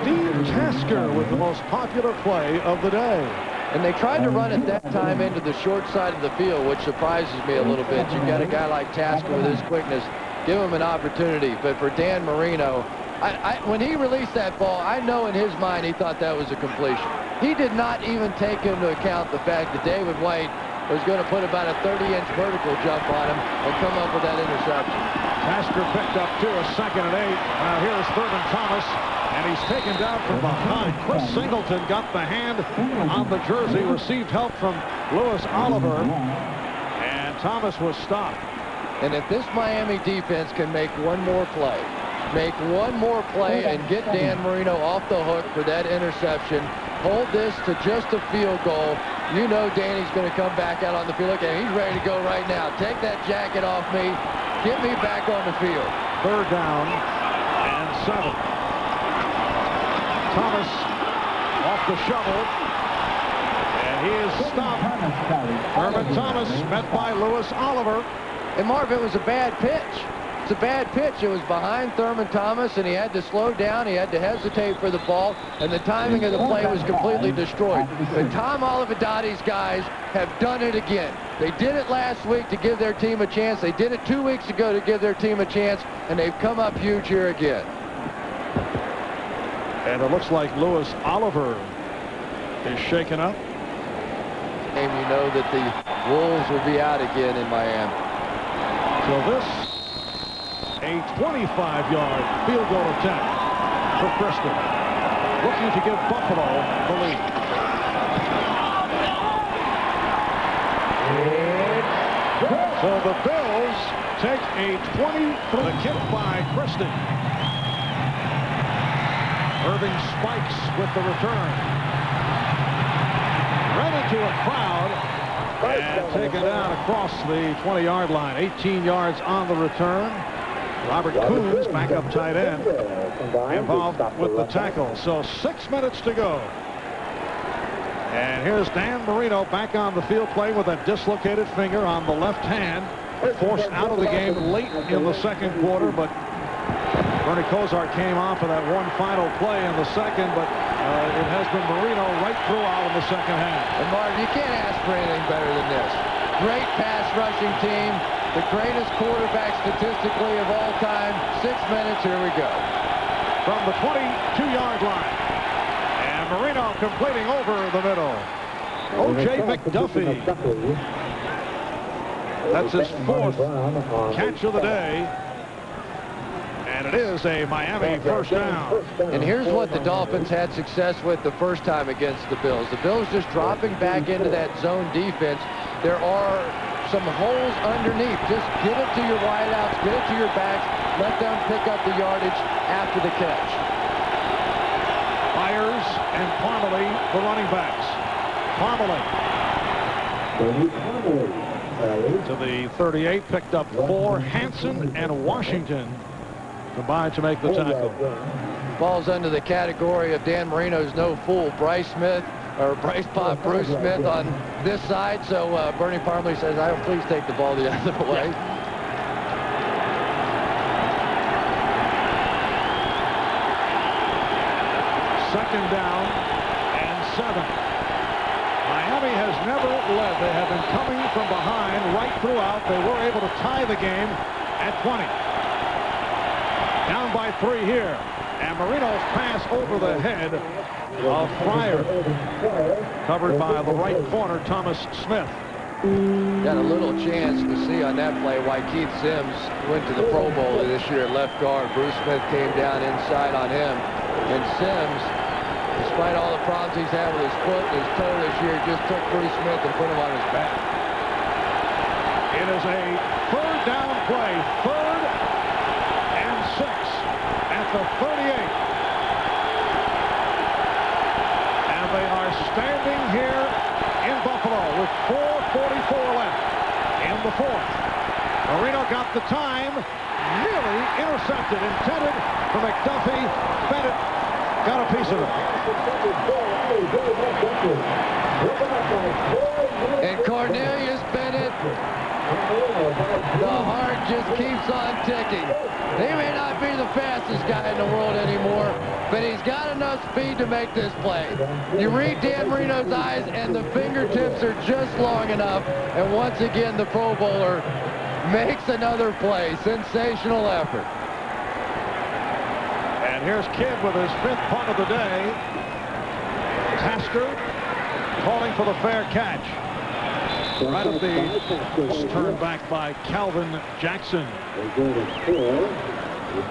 A: Steve Tasker with the most popular play of the day.
B: And they tried to run it that time into the short side of the field, which surprises me a little bit. You've got a guy like Tasker with his quickness. Give him an opportunity. But for Dan Marino, when he released that ball, I know in his mind he thought that was a completion. He did not even take into account the fact that David White was going to put about a 30-inch vertical jump on him and come up with that interception.
A: Tasker picked up 2, a 2nd and 8. Now here's Thurman Thomas, and he's taken down from behind. Chris Singleton got the hand on the jersey, received help from Lewis Oliver, and Thomas was stopped.
B: And if this Miami defense can make one more play and get Dan Marino off the hook for that interception, hold this to just a field goal, you know Danny's going to come back out on the field. Look at him, he's ready to go right now. Take that jacket off me. Get me back on the field.
A: 3rd down and 7. Thomas off the shovel, and he is stopped. Thurman Thomas met by Lewis Oliver.
B: And Marv, it was a bad pitch. It's a bad pitch. It was behind Thurman Thomas, and he had to slow down. He had to hesitate for the ball, and the timing of the play was completely destroyed. But Tom Olivedotti's guys have done it again. They did it last week to give their team a chance. They did it 2 weeks ago to give their team a chance, and they've come up huge here again.
A: And it looks like Lewis Oliver is shaken up.
B: And you know that the Wolves will be out again in Miami.
A: So this, a 25-yard field goal attempt for Kristen, looking to give Buffalo the lead. So the Bills take a 20 for the kick by Kristen. Irving spikes with the return. Right into a crowd. And taken down across the 20-yard line. 18 yards on the return. Robert Coons, backup tight end, involved with the tackle. So 6 minutes to go. And here's Dan Marino back on the field playing with a dislocated finger on the left hand. Forced out of the game late in the second quarter, but Bernie Kosar came on for that one final play in the second, but it has been Marino right throughout in the second half.
B: And Marv, you can't ask for anything better than this. Great pass rushing team, the greatest quarterback statistically of all time. 6 minutes, here we go.
A: From the 22-yard line. And Marino completing over the middle. O.J. McDuffie. That's his 4th catch of the day. And it is a Miami first down.
B: And here's what the Dolphins had success with the first time against the Bills. The Bills just dropping back into that zone defense. There are some holes underneath. Just get it to your wideouts, get it to your backs, let them pick up the yardage after the catch.
A: Myers and Parmalee, the running backs. Parmalee to the 38, picked up 4. Hanson and Washington combined to make the tackle.
B: Falls under the category of Dan Marino's no fool. Bruce Smith on this side. So Bernie Parmalee says, please take the ball the other way.
A: Second down and 7. Miami has never led. They have been coming from behind right throughout. They were able to tie the game at 20. Down by 3 here. And Marino's pass over the head of Fryer. Covered by the right corner, Thomas Smith.
B: Got a little chance to see on that play why Keith Sims went to the Pro Bowl this year at left guard. Bruce Smith came down inside on him. And Sims, despite all the problems he's had with his foot and his toe this year, just took Bruce Smith and put him on his back.
A: It is a 3rd down play. 3rd and 6 at the 38. And they are standing here in Buffalo with 4:44 left in the 4th. Marino got the time, nearly intercepted, intended for McDuffie. Bennett got a piece of it.
B: And Cornelius Bennett, the heart just keeps on ticking. He may not be the fastest guy in the world anymore, but he's got enough speed to make this play. You read Dan Marino's eyes, and the fingertips are just long enough. And once again, the Pro Bowler makes another play. Sensational effort.
A: And here's Kidd with his 5th punt of the day. Tasker calling for the fair catch. Right at the turn back by Calvin Jackson.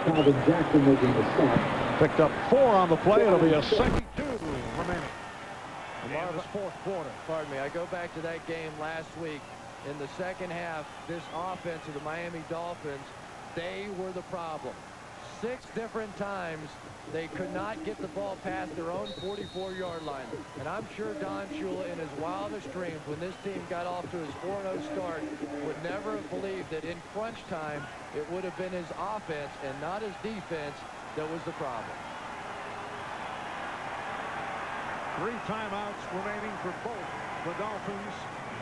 E: Calvin Jackson making the stop.
A: Picked up 4 on the play. It'll be a 2nd 2 remaining in this 4th quarter.
B: Pardon me, I go back to that game last week. In the second half, this offense of the Miami Dolphins, they were the problem. 6 different times they could not get the ball past their own 44-yard line. And I'm sure Don Shula, in his wildest dreams, when this team got off to his 4-0 start, would never have believed that in crunch time, it would have been his offense and not his defense that was the problem.
A: 3 timeouts remaining for both the Dolphins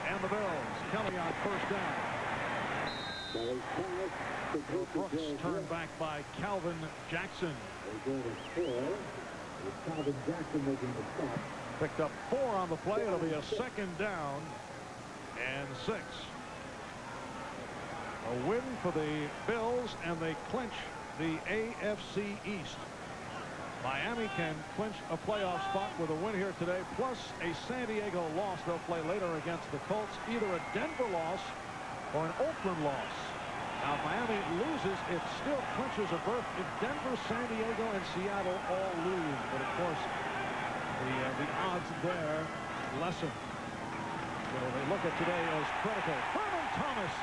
A: and the Bills. Kelly on 1st down. Brooks turned back by Calvin Jackson.
E: Calvin Jackson making the stop.
A: Picked up 4 on the play. It'll be a 2nd down and 6. A win for the Bills, and they clinch the AFC East. Miami can clinch a playoff spot with a win here today, plus a San Diego loss. They'll play later against the Colts, either a Denver loss or an Oakland loss. Now, if Miami loses, it still clinches a berth. If Denver, San Diego, and Seattle all lose, but of course, the odds there lessen. So they look at today as critical. Thurman Thomas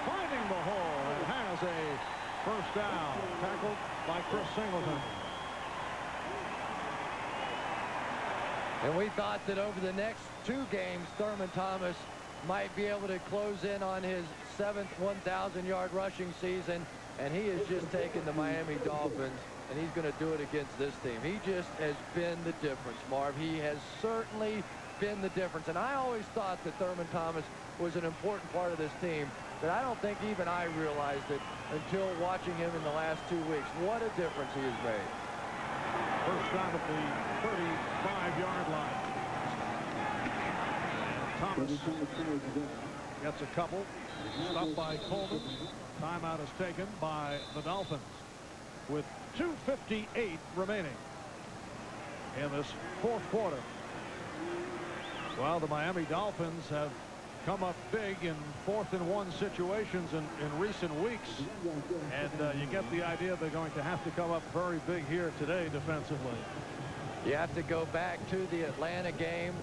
A: finding the hole and has a 1st down, tackled by Chris Singleton.
B: And we thought that over the next 2 games, Thurman Thomas might be able to close in on his 7th 1,000-yard rushing season, and he has just taken the Miami Dolphins, and he's going to do it against this team. He just has been the difference, Marv. He has certainly been the difference, and I always thought that Thurman Thomas was an important part of this team, but I don't think even I realized it until watching him in the last 2 weeks. What a difference he has made.
A: 1st down at the 35-yard line. Thomas gets a couple. Stopped by Coleman. Timeout is taken by the Dolphins with 2:58 remaining in this 4th quarter. Well, the Miami Dolphins have come up big in 4th and 1 situations in recent weeks, and you get the idea they're going to have to come up very big here today defensively.
B: You have to go back to the Atlanta game.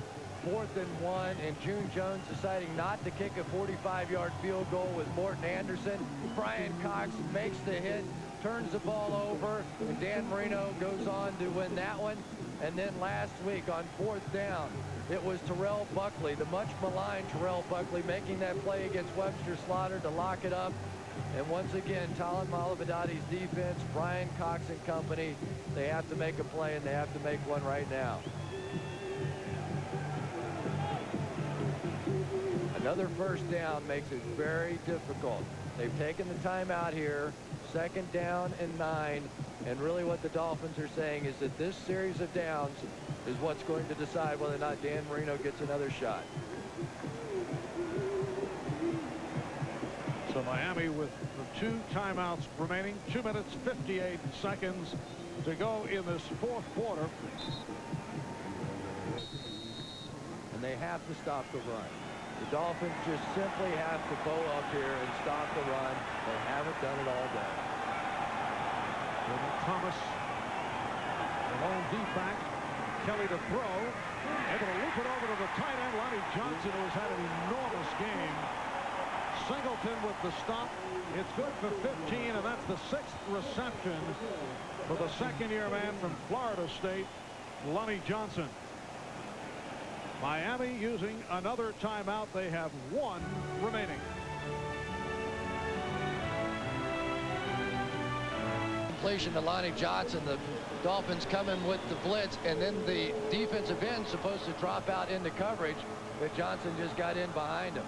B: 4th and 1, and June Jones deciding not to kick a 45-yard field goal with Morton Anderson. Brian Cox makes the hit, turns the ball over, and Dan Marino goes on to win that one. And then last week on 4th down, it was Terrell Buckley, the much maligned Terrell Buckley, making that play against Webster Slaughter to lock it up. And once again, Talon Malavadati's defense, Brian Cox and company, they have to make a play, and they have to make one right now. Another 1st down makes it very difficult. They've taken the timeout here, 2nd down and 9, and really what the Dolphins are saying is that this series of downs is what's going to decide whether or not Dan Marino gets another shot.
A: So Miami with the 2 timeouts remaining, 2 minutes 58 seconds to go in this 4th quarter.
B: And they have to stop the run. The Dolphins just simply have to bow up here and stop the run. They haven't done it all day.
A: Thomas, the lone deep-back, Kelly to throw, able to loop it over to the tight end, Lonnie Johnson, who has had an enormous game. Singleton with the stop. It's good for 15, and that's the 6th reception for the 2nd-year man from Florida State, Lonnie Johnson. Miami using another timeout. They have 1 remaining.
B: completion to Lonnie Johnson. The Dolphins come in with the blitz, and then the defensive end supposed to drop out into coverage, but Johnson just got in behind him.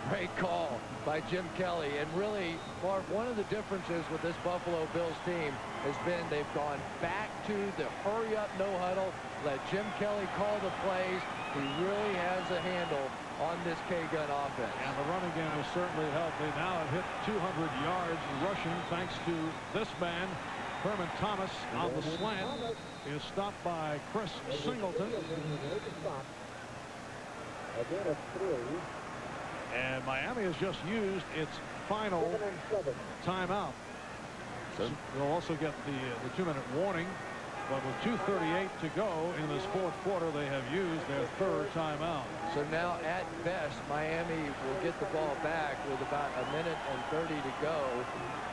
B: Great call by Jim Kelly. And really, Marv, one of the differences with this Buffalo Bills team has been they've gone back to the hurry-up, no huddle. Let Jim Kelly call the plays. He really has a handle on this K-gun offense.
A: And the running game has certainly helped. They now have hit 200 yards rushing thanks to this man. Herman Thomas on the slant is stopped by Chris Singleton. And Miami has just used its final timeout. So they'll also get the 2-minute warning. But with 2:38 to go in this fourth quarter, they have used their third timeout.
B: So now, at best, Miami will get the ball back with about 1:30 to go.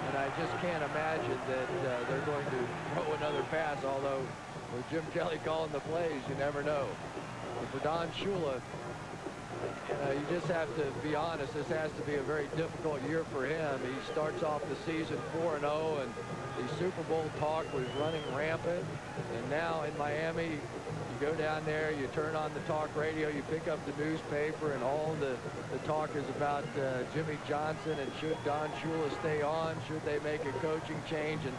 B: And I just can't imagine that they're going to throw another pass, although with Jim Kelly calling the plays, you never know. But for Don Shula, you just have to be honest, this has to be a very difficult year for him. He starts off the season 4-0, and the Super Bowl talk was running rampant. And now in Miami, you go down there, you turn on the talk radio, you pick up the newspaper, and all the talk is about Jimmy Johnson and should Don Shula stay on, should they make a coaching change. And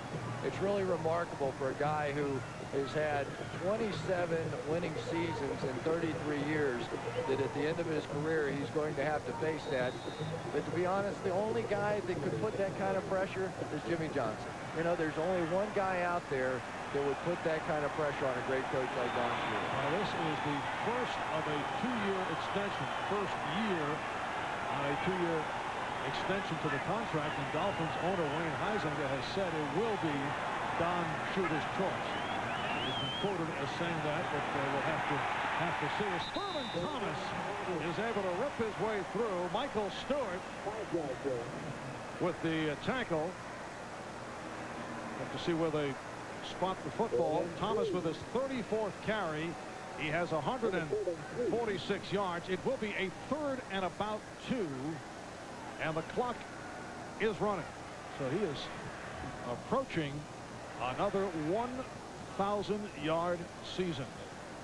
B: it's really remarkable for a guy who has had 27 winning seasons in 33 years that at the end of his career he's going to have to face that. But to be honest, the only guy that could put that kind of pressure is Jimmy Johnson. You know, there's only one guy out there that would put that kind of pressure on a great coach like Don Shula.
A: Well, this is the first of a 2-year extension. First year on a 2-year extension to the contract, and Dolphins owner Wayne Huizenga has said it will be Don Shula's choice. He's been quoted as saying that, but we'll have to see. As Herman Thomas is able to rip his way through, Michael Stewart with the tackle. Have to see where they spot the football. Thomas with his 34th carry. He has 146 yards. It will be a 3rd and about 2. And the clock is running. So he is approaching another 1,000-yard season.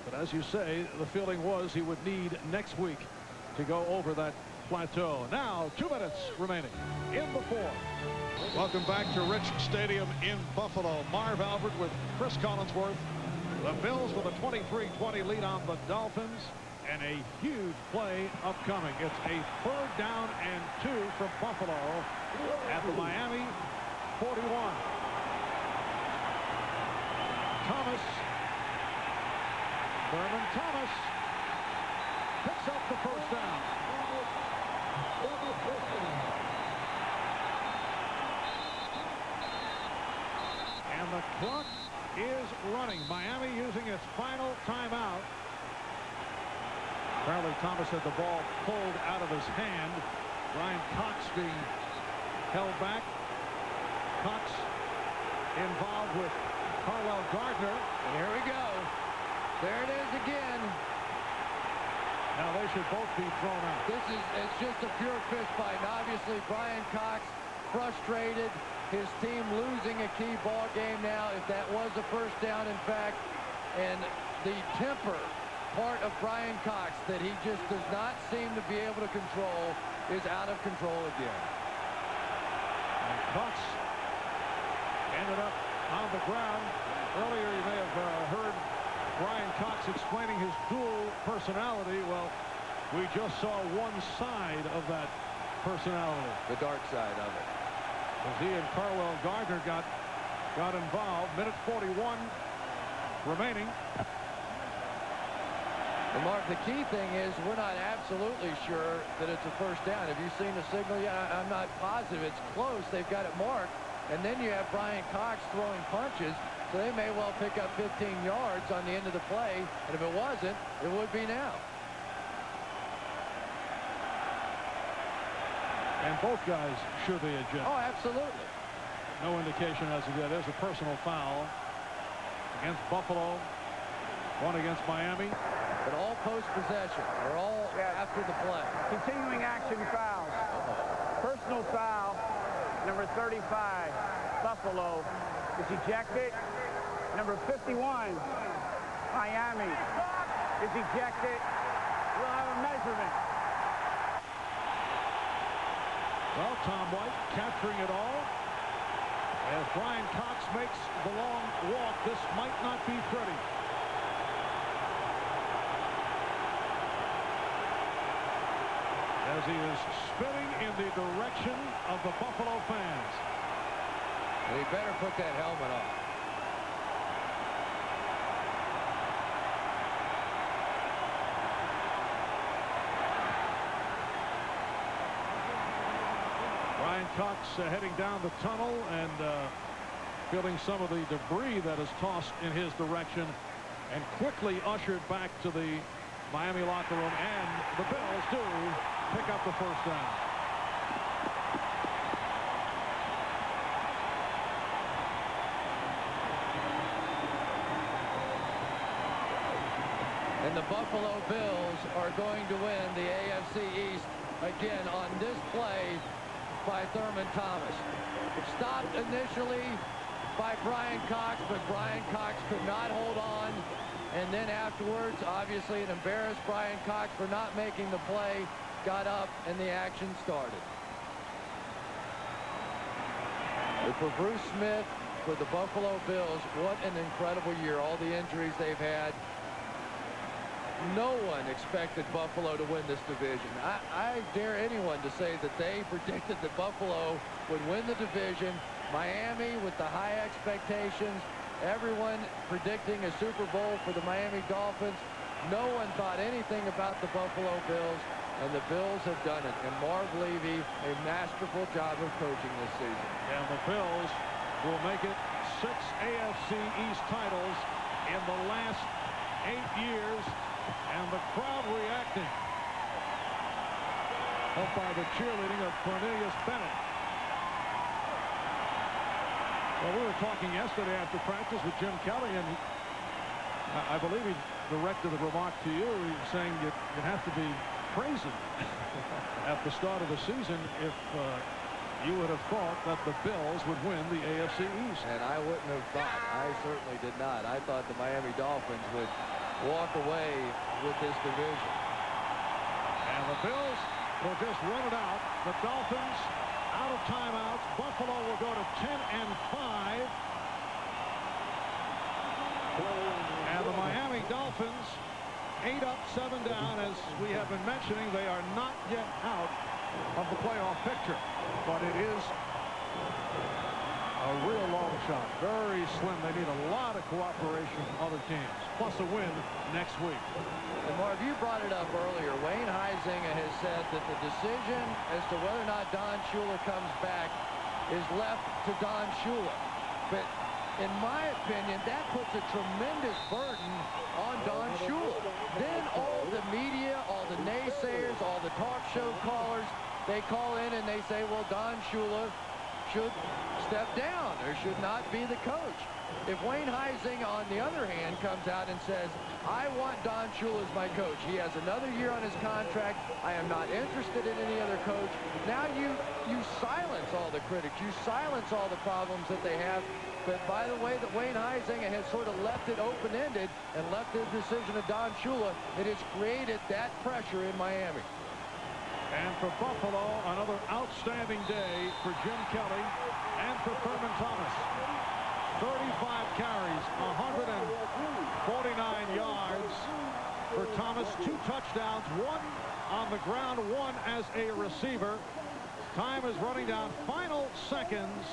A: But as you say, the feeling was he would need next week to go over that plateau. Now 2 minutes remaining in the fourth. Welcome back to Rich Stadium in Buffalo. Marv Albert with Chris Collinsworth. The Bills with a 23-20 lead on the Dolphins, and a huge play upcoming. It's a 3rd down and 2 from Buffalo at the Miami 41. Herman Thomas picks up the first down. And the clock is running. Miami using its final timeout. Apparently Thomas had the ball pulled out of his hand. Ryan Cox being held back. Cox involved with Carwell Gardner.
B: And here we go. There it is again.
A: Now they should both be thrown out.
B: It's just a pure fist fight. And obviously Brian Cox frustrated. His team losing a key ball game now, if that was a first down, in fact. And the temper part of Brian Cox that he just does not seem to be able to control is out of control again.
A: And Cox ended up on the ground. Earlier you may have heard Brian Cox explaining his dual personality. Well, we just saw one side of that personality.
B: The dark side of it.
A: As he and Carwell Gardner got involved. Minute 41 remaining.
B: And Mark, the key thing is we're not absolutely sure that it's a first down. Have you seen the signal yet? I'm not positive. It's close. They've got it marked. And then you have Brian Cox throwing punches, so they may well pick up 15 yards on the end of the play. And if it wasn't, it would be now.
A: And both guys should be ejected.
B: Oh, absolutely.
A: No indication as of yet. There's a personal foul against Buffalo. One against Miami.
B: But all post-possession. They're all after the play.
D: Continuing action fouls. Personal foul, number 35. Buffalo is ejected. Number 51, Miami, is ejected. We'll have a measurement.
A: Well, Tom White capturing it all. As Brian Cox makes the long walk, this might not be pretty. As he is spinning in the direction of the Buffalo fans.
B: He better put that helmet on.
A: Brian Cox heading down the tunnel and feeling some of the debris that is tossed in his direction and quickly ushered back to the Miami locker room, and the Bills do pick up the first down.
B: And the Buffalo Bills are going to win the AFC East again on this play by Thurman Thomas. Stopped initially by Brian Cox, but Brian Cox could not hold on. And then afterwards, obviously, an embarrassed Brian Cox for not making the play, got up, and the action started. But for Bruce Smith, for the Buffalo Bills, what an incredible year. All the injuries they've had. No one expected Buffalo to win this division. I dare anyone to say that they predicted that Buffalo would win the division. Miami with the high expectations. Everyone predicting a Super Bowl for the Miami Dolphins. No one thought anything about the Buffalo Bills, and the Bills have done it. And Marv Levy, a masterful job of coaching this season.
A: And the Bills will make it 6 AFC East titles in the last 8 years. And the crowd reacting. Helped by the cheerleading of Cornelius Bennett. Well, we were talking yesterday after practice with Jim Kelly, and I believe he directed the remark to you, saying you'd have to be crazy at the start of the season if you would have thought that the Bills would win the AFC East.
B: And I wouldn't have thought. I certainly did not. I thought the Miami Dolphins would walk away with this division.
A: And the Bills will just run it out. The Dolphins out of timeouts. Buffalo will go to 10-5. And the Miami Dolphins 8 up, 7 down. As we have been mentioning, they are not yet out of the playoff picture. But it is a real long shot. Very slim. They need a lot of cooperation from other teams. Plus a win next week.
B: And Marv, you brought it up earlier. Wayne Huizenga has said that the decision as to whether or not Don Shula comes back is left to Don Shula. But in my opinion, that puts a tremendous burden on Don Shula. Then all the media, all the naysayers, all the talk show callers, they call in and they say, well, Don Shula should step down or should not be the coach. If Wayne Huizenga, on the other hand, comes out and says, I want Don Shula as my coach. He has another year on his contract. I am not interested in any other coach. Now you silence all the critics. You silence all the problems that they have. But by the way that Wayne Huizenga has sort of left it open-ended and left the decision to Don Shula, it has created that pressure in Miami.
A: And for Buffalo, another outstanding day for Jim Kelly and for Thurman Thomas. 35 carries, 149 yards for Thomas. 2 touchdowns, 1 on the ground, 1 as a receiver. Time is running down. Final seconds.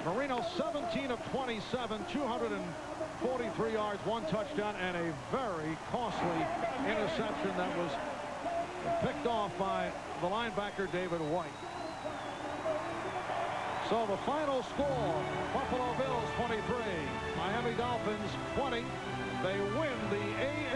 A: Marino 17 of 27, 243 yards, 1 touchdown, and a very costly interception that was picked off by the linebacker David White. So the final score, Buffalo Bills 23, Miami Dolphins 20. They win the AFC.